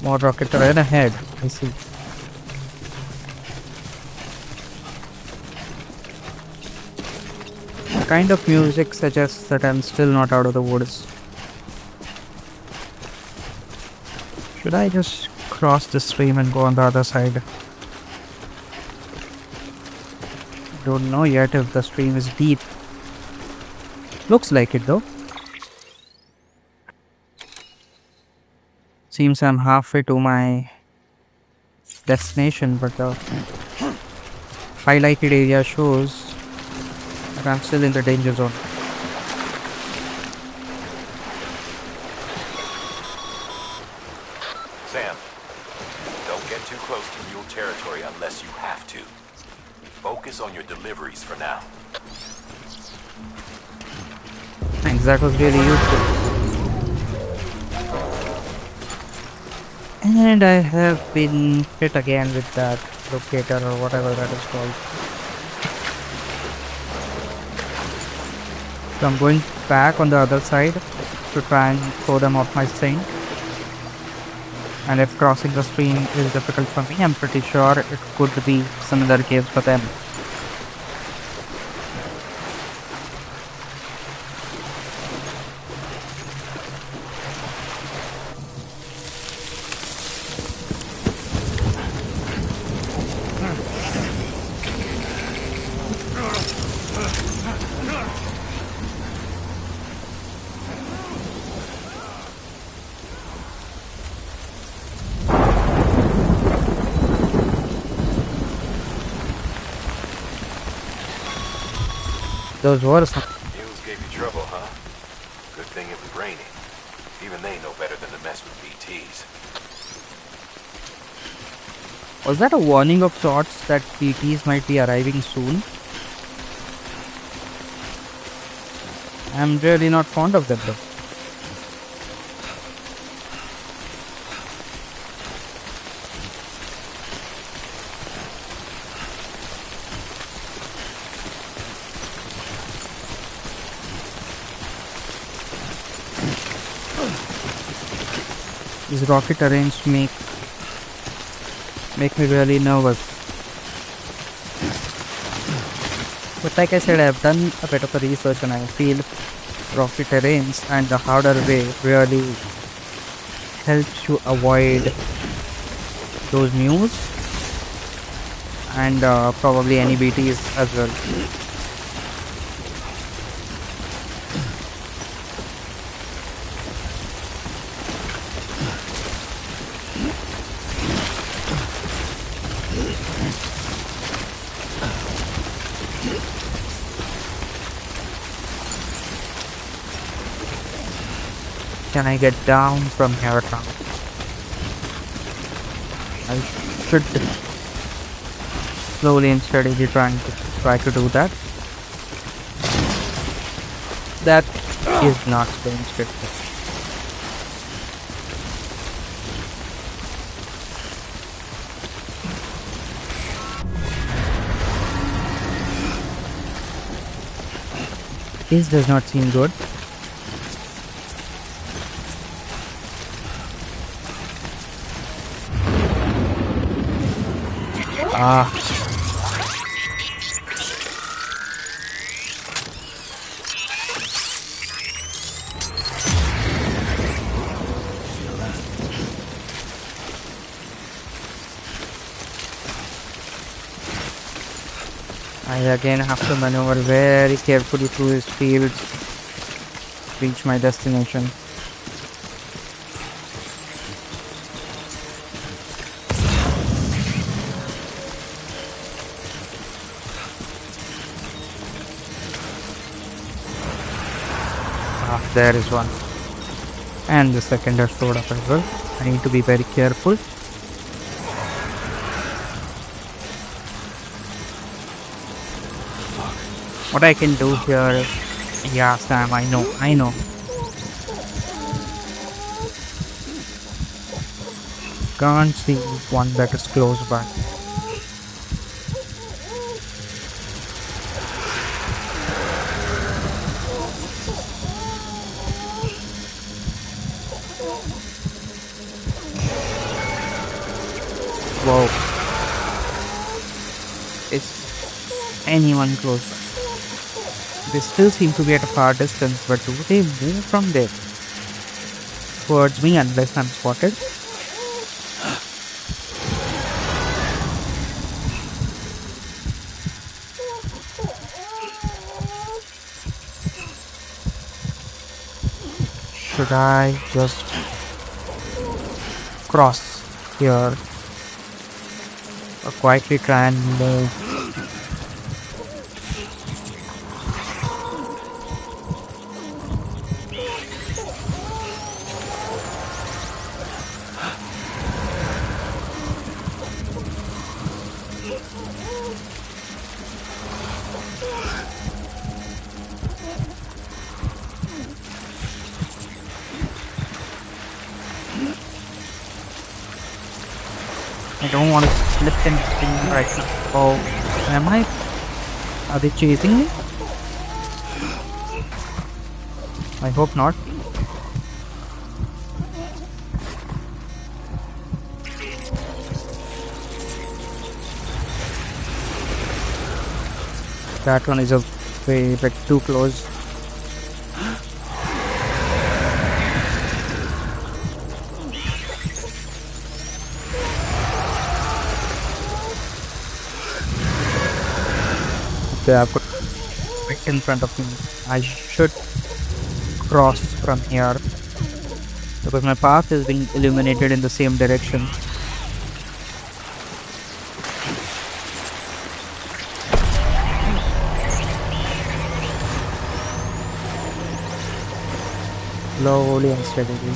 More rocket terrain ahead. I see. The kind of music suggests that I'm still not out of the woods. Should I just cross the stream and go on the other side? Don't know yet if the stream is deep. Looks like it though. Seems I'm halfway to my destination, but the highlighted area shows that I'm still in the danger zone. Sam, don't get too close to mule territory unless you have to. Focus on your deliveries for now. Thanks, that was really useful. And I have been hit again with that locator or whatever that is called. So I'm going back on the other side to try and throw them off my scent. And if crossing the stream is difficult for me, I'm pretty sure it could be similar case for them. Those were some. Mules gave you trouble, huh? Good thing it was raining. Even they know better than to mess with BTs. Was that a warning of sorts that PTs might be arriving soon? I'm really not fond of them though. These rocket terrains make me really nervous. But like I said, I've done a bit of a research and I feel rocket terrains and the harder way really helps you avoid those mules and probably any BTs as well. Can I get down from here now? I should slowly and steadily try to do that. That is not going straight. This does not seem good. Ah. I again have to maneuver very carefully through these fields, reach my destination. Ah, there is one. And the second has showed up as well. I need to be very careful. What I can do here is, yeah, Sam, I know. Can't see one that is close by. Whoa, is anyone close by? They still seem to be at a far distance, but do they move from there towards me unless I'm spotted? Should I just cross here or quietly try and move? I don't want to slip and spin right now. Oh, am I? Are they chasing me? I hope not. That one is a way bit too close. Okay, I've got right in front of me. I should cross from here because my path is being illuminated in the same direction. Slowly and steadily.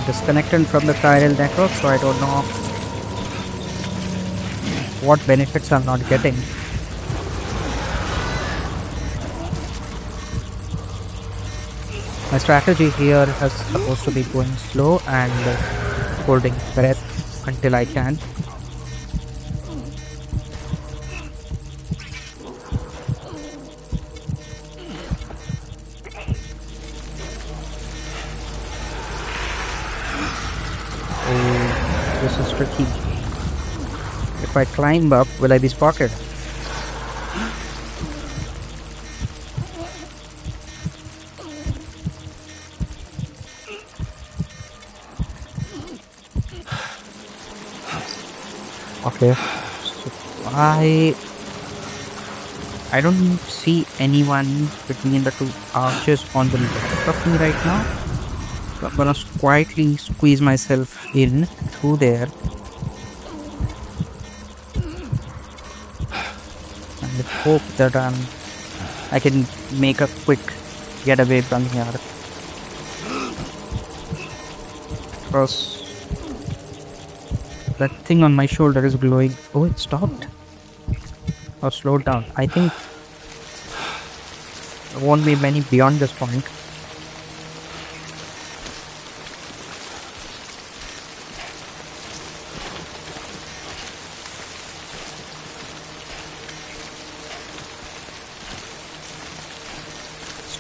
Disconnected from the chiral network, so I don't know what benefits I'm not getting. My strategy here is supposed to be going slow and holding breath until I can. Oh, this is tricky. If I climb up, will I be spotted? Okay. So I don't see anyone between the two arches on the left of me right now. So I'm gonna quietly squeeze myself in through there and hope that I can make a quick getaway from here. Because that thing on my shoulder is glowing. Oh, it stopped or slowed down. I think there won't be many beyond this point.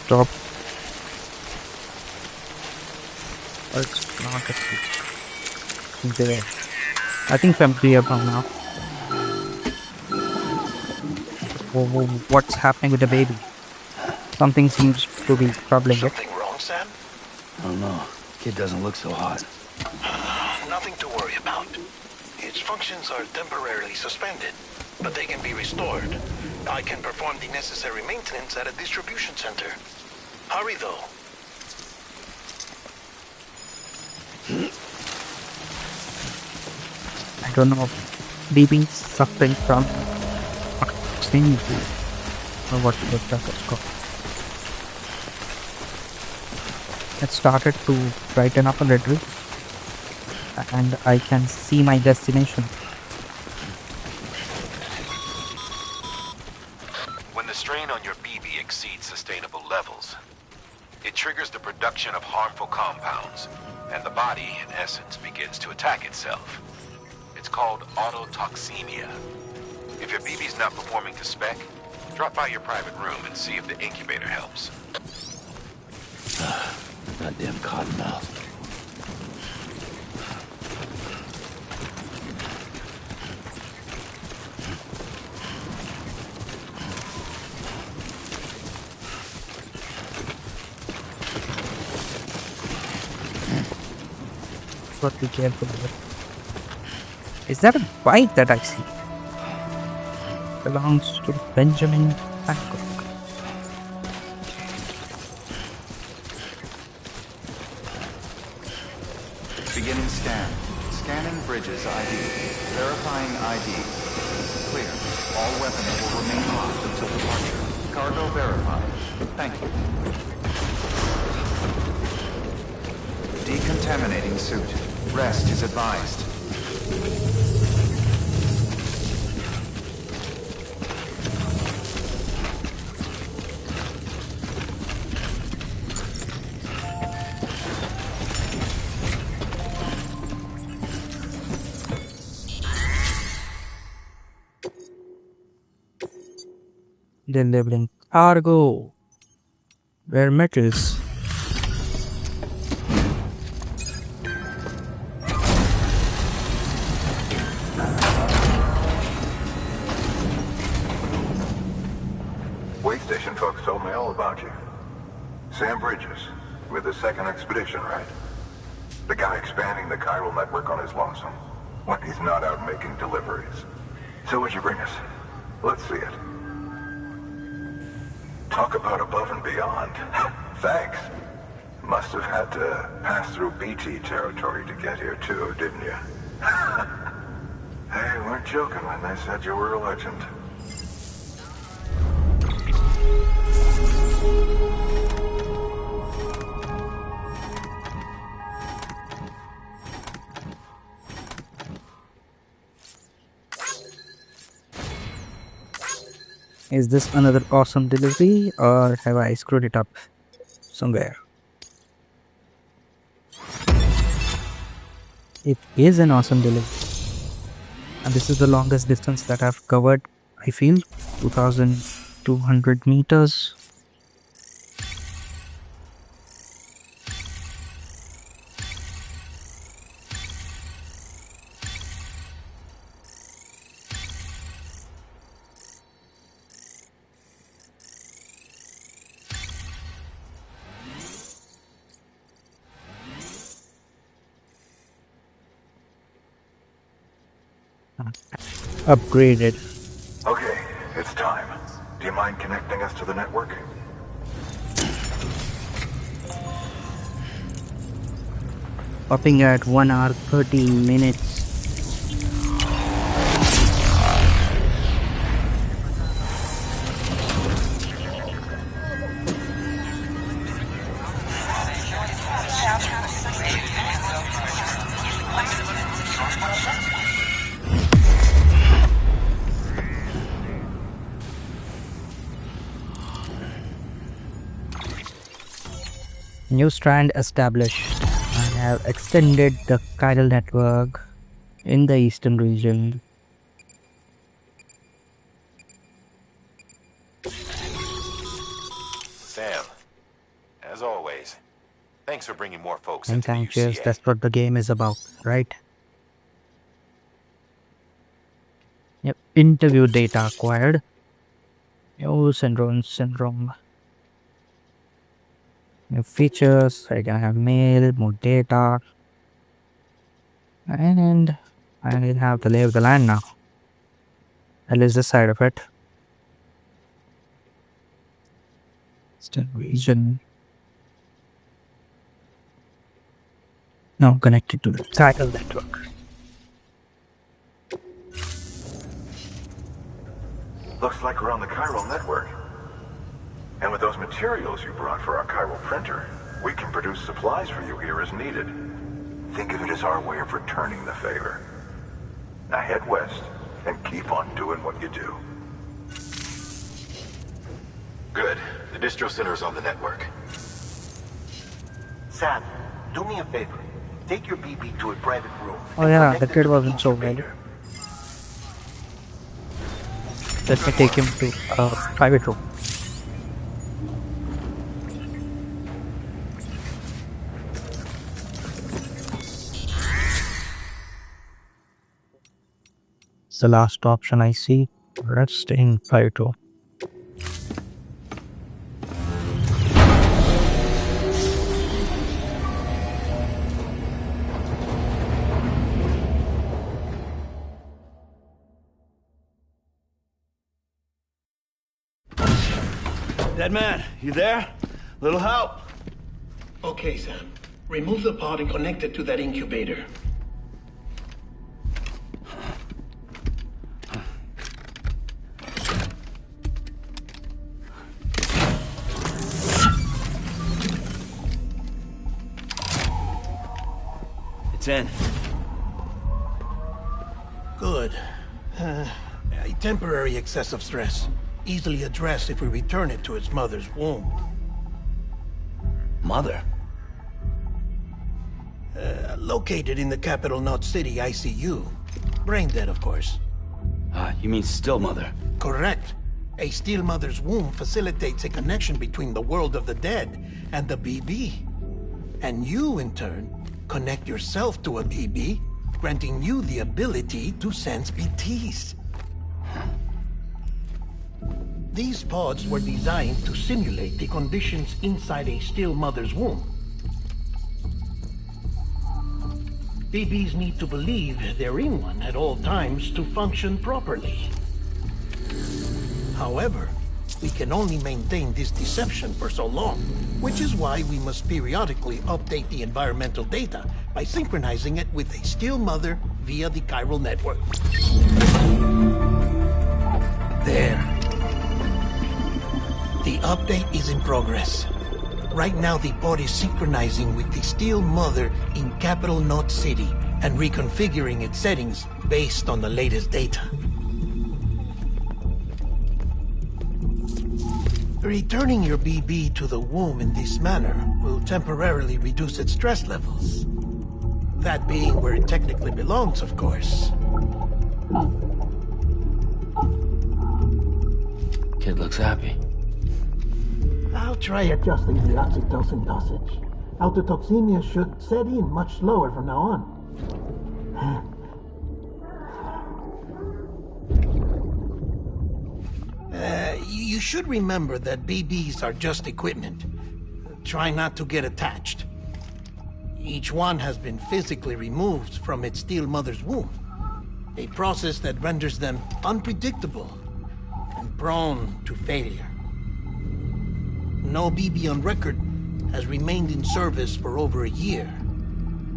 Stop. Oh, it's not there. I think I'm clear from now. What's happening with the baby? Something seems to be troubling it. Something wrong, Sam? I don't know. Kid doesn't look so hot. Nothing to worry about. Its functions are temporarily suspended, but they can be restored. I can perform the necessary maintenance at a distribution center. Hurry, though. I don't know. Baby suffering from thing or what that is called. It started to brighten up a little and I can see my destination. When the strain production of harmful compounds, and the body, in essence, begins to attack itself. It's called autotoxemia. If your BB's not performing to spec, drop by your private room and see if the incubator helps. Goddamn cottonmouth. Got be careful with it. Is that a bike that I see? Belongs to Benjamin Hancock. Beginning scan. Scanning bridges ID. Verifying ID. Clear. All weapons will remain locked until departure. Cargo verified. Thank you. Decontaminating suit. Rest is advised. Delivering cargo. Rare metals. Way station folks told me all about you. Sam Bridges, with the second expedition, right? The guy expanding the chiral network on his lonesome, when he's not out making deliveries. So what'd you bring us? Let's see it. Talk about above and beyond. Thanks. Must have had to pass through BT territory to get here too, didn't you? They weren't joking when they said you were a legend. Is this another awesome delivery, or have I screwed it up somewhere? It is an awesome delivery. And this is the longest distance that I've covered, I feel. 2,200 meters. Upgraded. Okay, it's time. Do you mind connecting us to the network? Popping at 1 hour 30 minutes. New strand established. I have extended the chiral network in the eastern region. Sam, as always, thanks for bringing more folks And into the thank you. UCA. That's what the game is about, right? Yep. Interview data acquired. New syndrome. New features. I can have mail, more data. And I have the lay of the land now. At least this side of it. Eastern region. Now connected to the chiral network. Looks like we're on the chiral network. And with those materials you brought for our chiral printer, we can produce supplies for you here as needed. Think of it as our way of returning the favor. Now head west and keep on doing what you do. Good. The distro center is on the network. Sam, do me a favor. Take your BB to a private room Oh and yeah, the connect it kid to the wasn't so well. incubator. Let me take him to a private room. It's the last option I see. Let's stay in private room. Dead man, you there? Little help? Okay, Sam. Remove the pod and connect it to that incubator. It's in. Good. A temporary excessive stress. Easily addressed if we return it to its mother's womb. Mother? Located in the capital Knot City ICU. Brain dead, of course. You mean still mother? Correct. A still mother's womb facilitates a connection between the world of the dead and the BB. And you, in turn, connect yourself to a BB, granting you the ability to sense BTs. These pods were designed to simulate the conditions inside a still mother's womb. BBs need to believe they're in one at all times to function properly. However, we can only maintain this deception for so long, which is why we must periodically update the environmental data by synchronizing it with a still mother via the chiral network. There. The update is in progress. Right now, the pod is synchronizing with the still mother in capital Knot City and reconfiguring its settings based on the latest data. Returning your BB to the womb in this manner will temporarily reduce its stress levels. That being where it technically belongs, of course. Kid looks happy. I'll try adjusting the oxytocin dosage. Autotoxemia should set in much slower from now on. You should remember that BBs are just equipment. Try not to get attached. Each one has been physically removed from its still mother's womb. A process that renders them unpredictable and prone to failure. No BB on record has remained in service for over a year.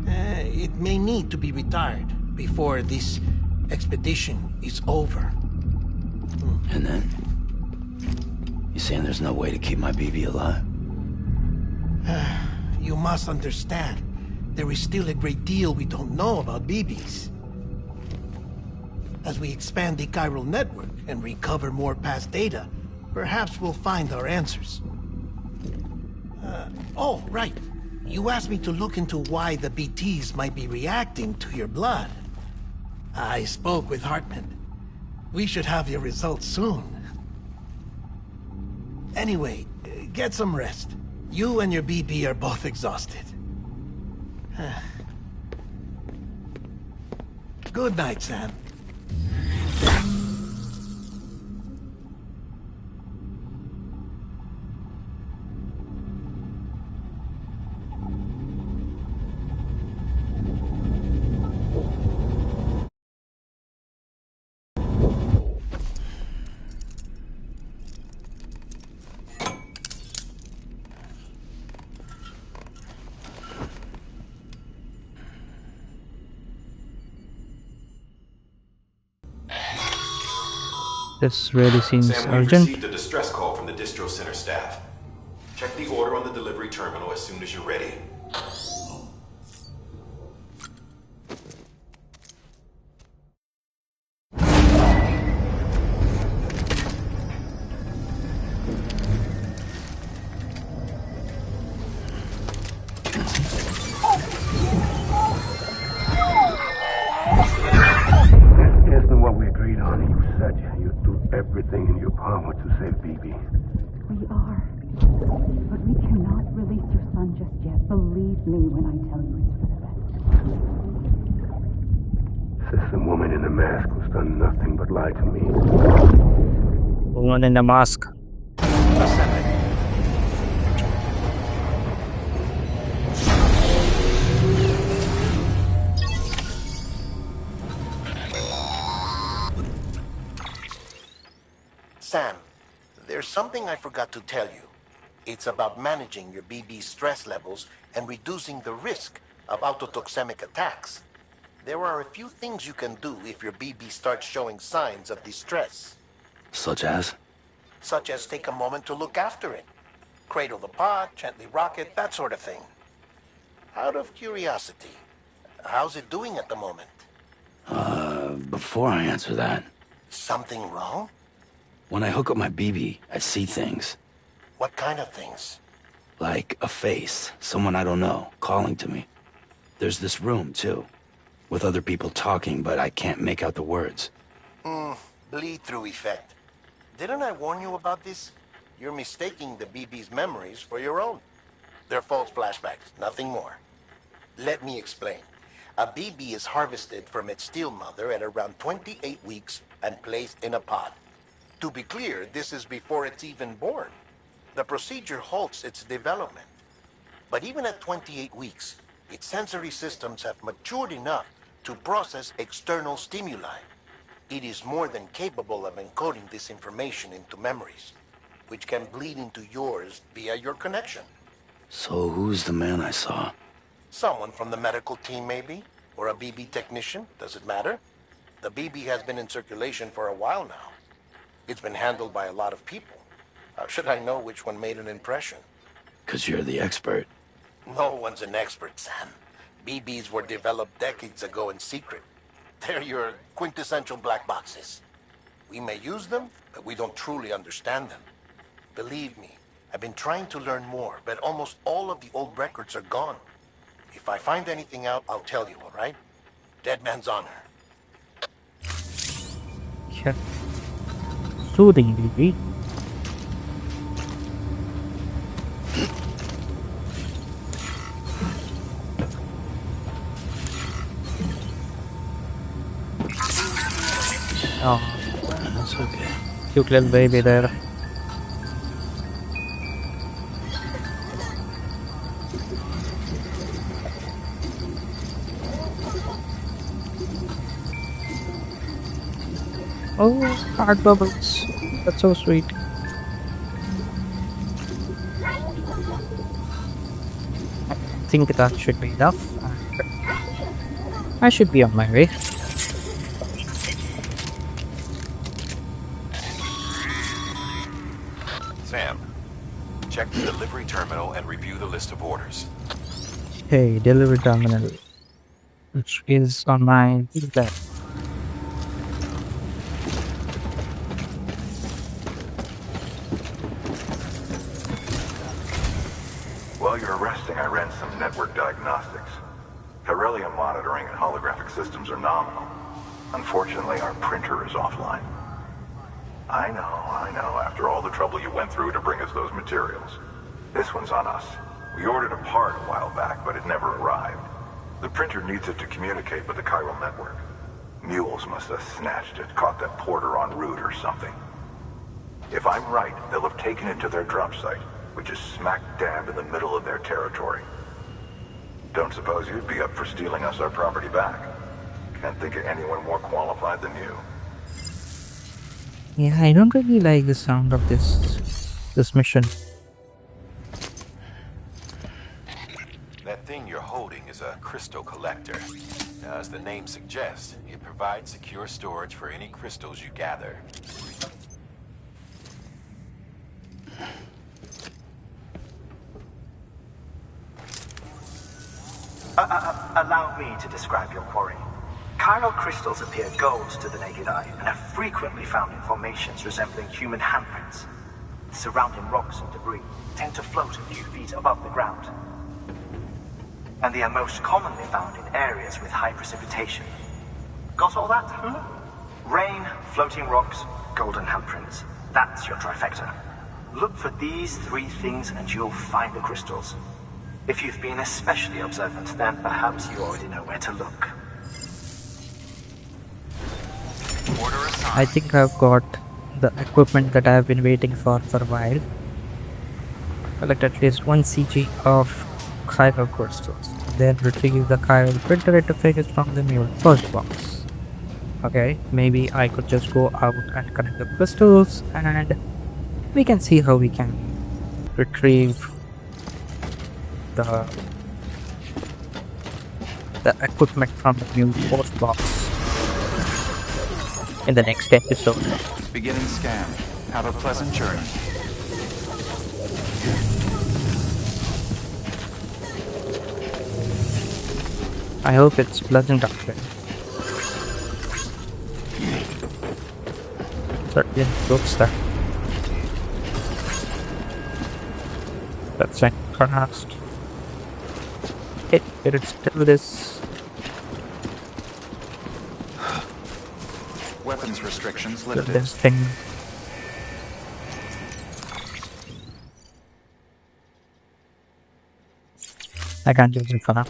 It may need to be retired before this expedition is over. And then? You saying there's no way to keep my BB alive? You must understand, there is still a great deal we don't know about BBs. As we expand the chiral network and recover more past data, perhaps we'll find our answers. Oh, right. You asked me to look into why the BTs might be reacting to your blood. I spoke with Hartman. We should have your results soon. Anyway, get some rest. You and your BB are both exhausted. Good night, Sam. This really seems Sam, we've urgent. received a distress call from the distro center staff. Check the order on the delivery terminal as soon as you're ready. sweetheart, you said you'd do everything in your power to save BB. We are. But we cannot release your son just yet. Believe me when I tell you it's for the best. Says the woman in the mask who's done nothing but lie to me. Woman in the mask. Sam, there's something I forgot to tell you. It's about managing your BB stress levels and reducing the risk of autotoxemic attacks. There are a few things you can do if your BB starts showing signs of distress. Such as? Such as take a moment to look after it. Cradle the pod, gently rock it, that sort of thing. Out of curiosity, how's it doing at the moment? Before I answer that, Something wrong? when I hook up my BB, I see things. What kind of things? Like a face, someone I don't know, calling to me. There's this room, too, with other people talking, but I can't make out the words. Bleed-through effect. Didn't I warn you about this? You're mistaking the BB's memories for your own. They're false flashbacks, nothing more. Let me explain. A BB is harvested from its steel mother at around 28 weeks and placed in a pod. To be clear, this is before it's even born. The procedure halts its development. But even at 28 weeks, its sensory systems have matured enough to process external stimuli. It is more than capable of encoding this information into memories, which can bleed into yours via your connection. So who's the man I saw? Someone from the medical team, maybe? Or a BB technician? Does it matter? The BB has been in circulation for a while now. It's been handled by a lot of people. How should I know which one made an impression? 'Cause you're the expert. No one's an expert, Sam. BBs were developed decades ago in secret. They're your quintessential black boxes. We may use them, but we don't truly understand them. Believe me, I've been trying to learn more, but almost all of the old records are gone. If I find anything out, I'll tell you, all right? Dead man's honor. Yeah. Soothing, BB. Oh, That's okay. cute little baby there. Oh, heart bubbles. That's so sweet. I think that should be enough. I should be on my way. Sam, check the delivery terminal and review the list of orders. Okay, delivery terminal. Which is on my left. While you're resting, I ran some network diagnostics. Beryllium monitoring and holographic systems are nominal. Unfortunately, our printer is offline. I know, after all the trouble you went through to bring us those materials. This one's on us. We ordered a part a while back, but it never arrived. The printer needs it to communicate with the chiral network. Mules must have snatched it, caught that porter en route or something. If I'm right, they'll have taken it to their drop site, which is smack dab in the middle of their territory. Don't suppose you'd be up for stealing us our property back? Can't think of anyone more qualified than you. Yeah, I don't really like the sound of this mission. That thing you're holding is a crystal collector. Now, as the name suggests, it provides secure storage for any crystals you gather. Allow me to describe your quarry. Chiral crystals appear gold to the naked eye and are frequently found in formations resembling human handprints. Surrounding rocks and debris tend to float a few feet above the ground. And they are most commonly found in areas with high precipitation. Got all that? Rain, floating rocks, golden handprints. That's your trifecta. Look for these 3 things and you'll find the crystals. If you've been especially observant, then perhaps you already know where to look. I think I've got the equipment that I've been waiting for a while. Collect at least 1 CG of chiral crystals. Then retrieve the chiral printer interfaces from the Mule first box. Okay, maybe I could just go out and connect the crystals and we can see how we can retrieve the equipment from the Mule first box in the next episode. Beginning scan. Have a pleasant journey. I hope it's pleasant out there. Certainly looks that. That's a contrast. It's still this. Weapons restrictions Still lifted. this thing. I can't use it for now.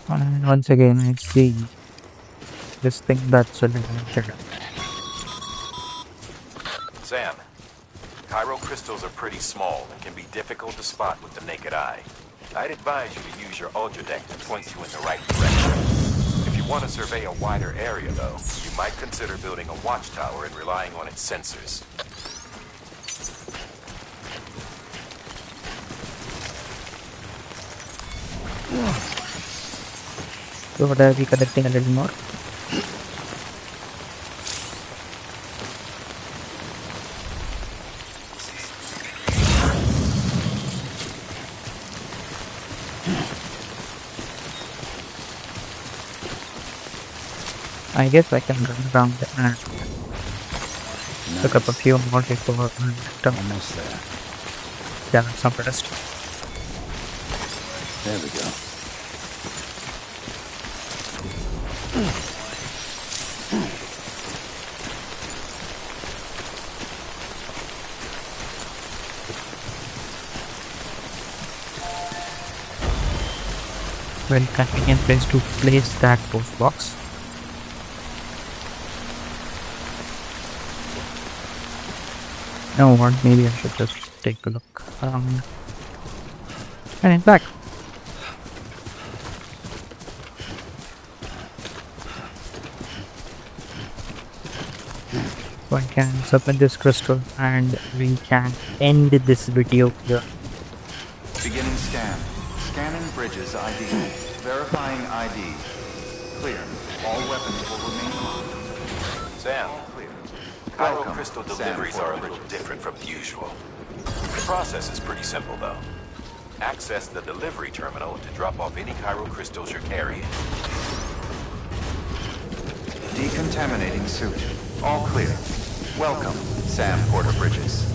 And once again, I see this thing that's illuminated. Sam, chiral crystals are pretty small and can be difficult to spot with the naked eye. I'd advise you to use your ultra deck to point you in the right direction. If you want to survey a wider area, though, you might consider building a watchtower and relying on its sensors. So what are we collecting a little more? I guess I can run around and pick up a few more before Almost there. gather some rest. There we go. Very convenient place to place that post box. No one, maybe I should just take a look around. And it's back. One can submit this crystal and we can end this video here. Beginning scan. Scanning bridges ID. Verifying ID. Clear. All weapons will remain on. Sam, Clear. chiral Welcome, crystal Sam deliveries are a Porter. little different from the usual. The process is pretty simple, though. Access the delivery terminal to drop off any chiral crystals you're carrying. Decontaminating suit. All clear. Welcome, Sam Porter Bridges.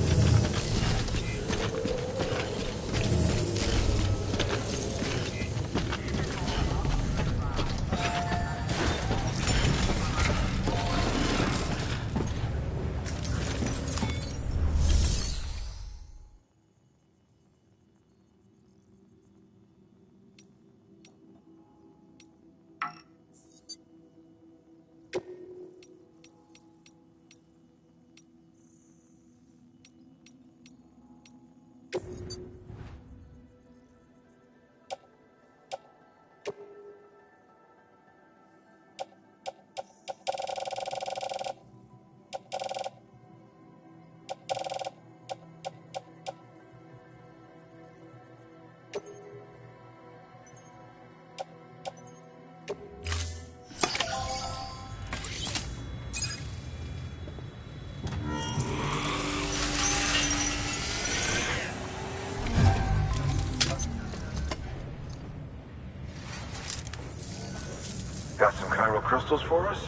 Got some chiral crystals for us?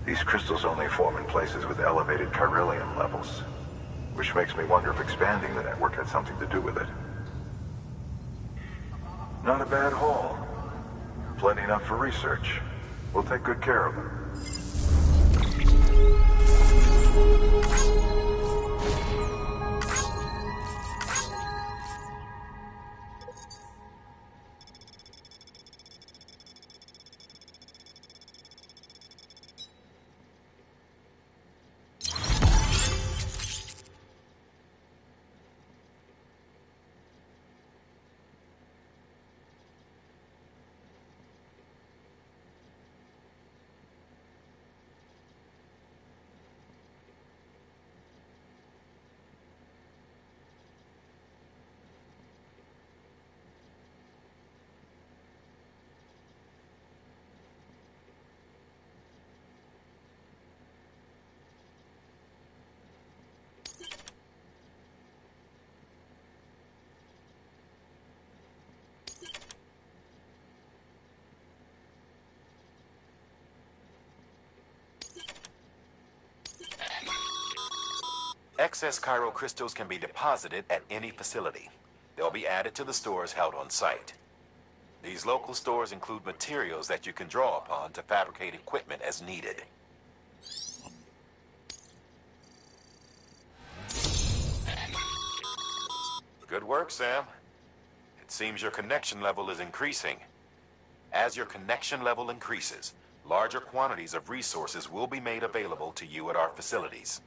These crystals only form in places with elevated chiralium levels, which makes me wonder if expanding the network had something to do with it. Not a bad haul. Plenty enough for research. We'll take good care of them. Excess chiral crystals can be deposited at any facility. They'll be added to the stores held on site. These local stores include materials that you can draw upon to fabricate equipment as needed. Good work, Sam. It seems your connection level is increasing. As your connection level increases, larger quantities of resources will be made available to you at our facilities.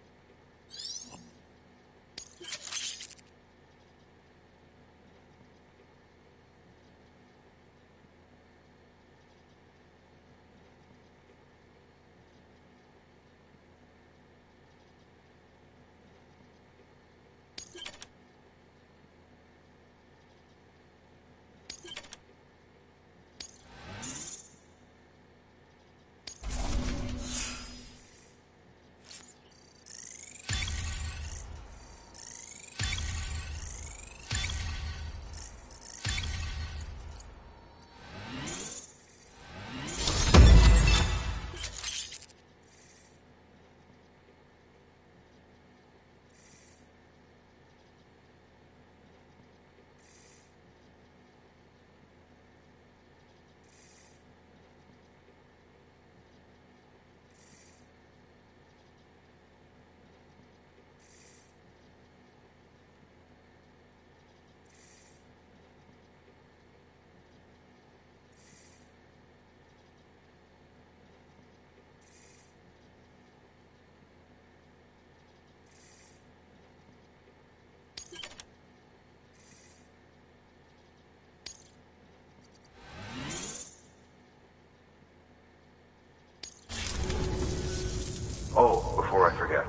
Oh, before I forget,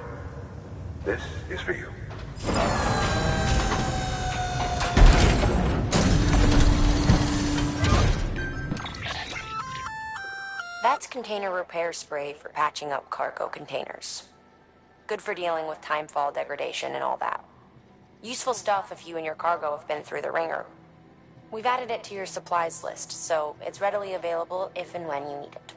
this is for you. That's container repair spray for patching up cargo containers. Good for dealing with timefall degradation and all that. Useful stuff if you and your cargo have been through the ringer. We've added it to your supplies list, so it's readily available if and when you need it.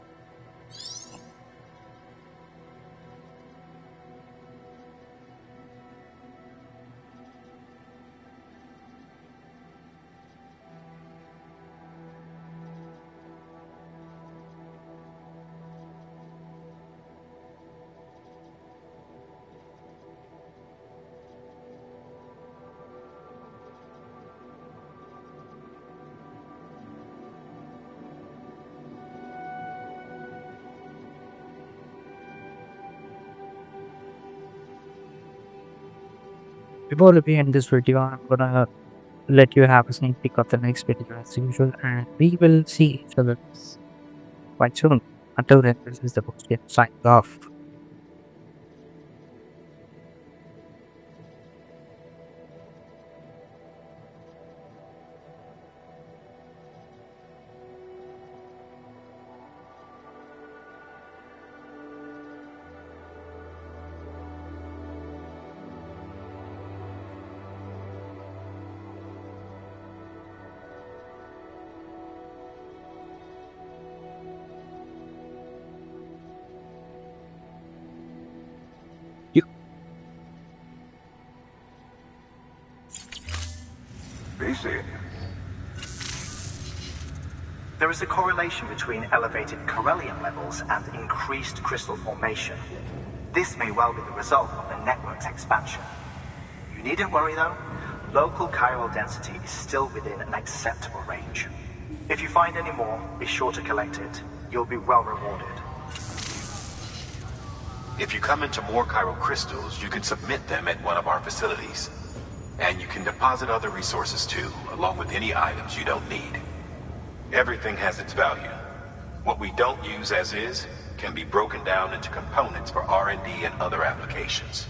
Before we end this video, I'm gonna let you have a sneak peek of the next video as usual, and we will see each other quite soon. Until then, this is the post game signing off. Be seeing you. There is a correlation between elevated Corellium levels and increased crystal formation. This may well be the result of the network's expansion. You needn't worry though. Local chiral density is still within an acceptable range. If you find any more, be sure to collect it. You'll be well rewarded. If you come into more chiral crystals, you can submit them at one of our facilities. And you can deposit other resources too, along with any items you don't need. Everything has its value. What we don't use as is can be broken down into components for R&D and other applications.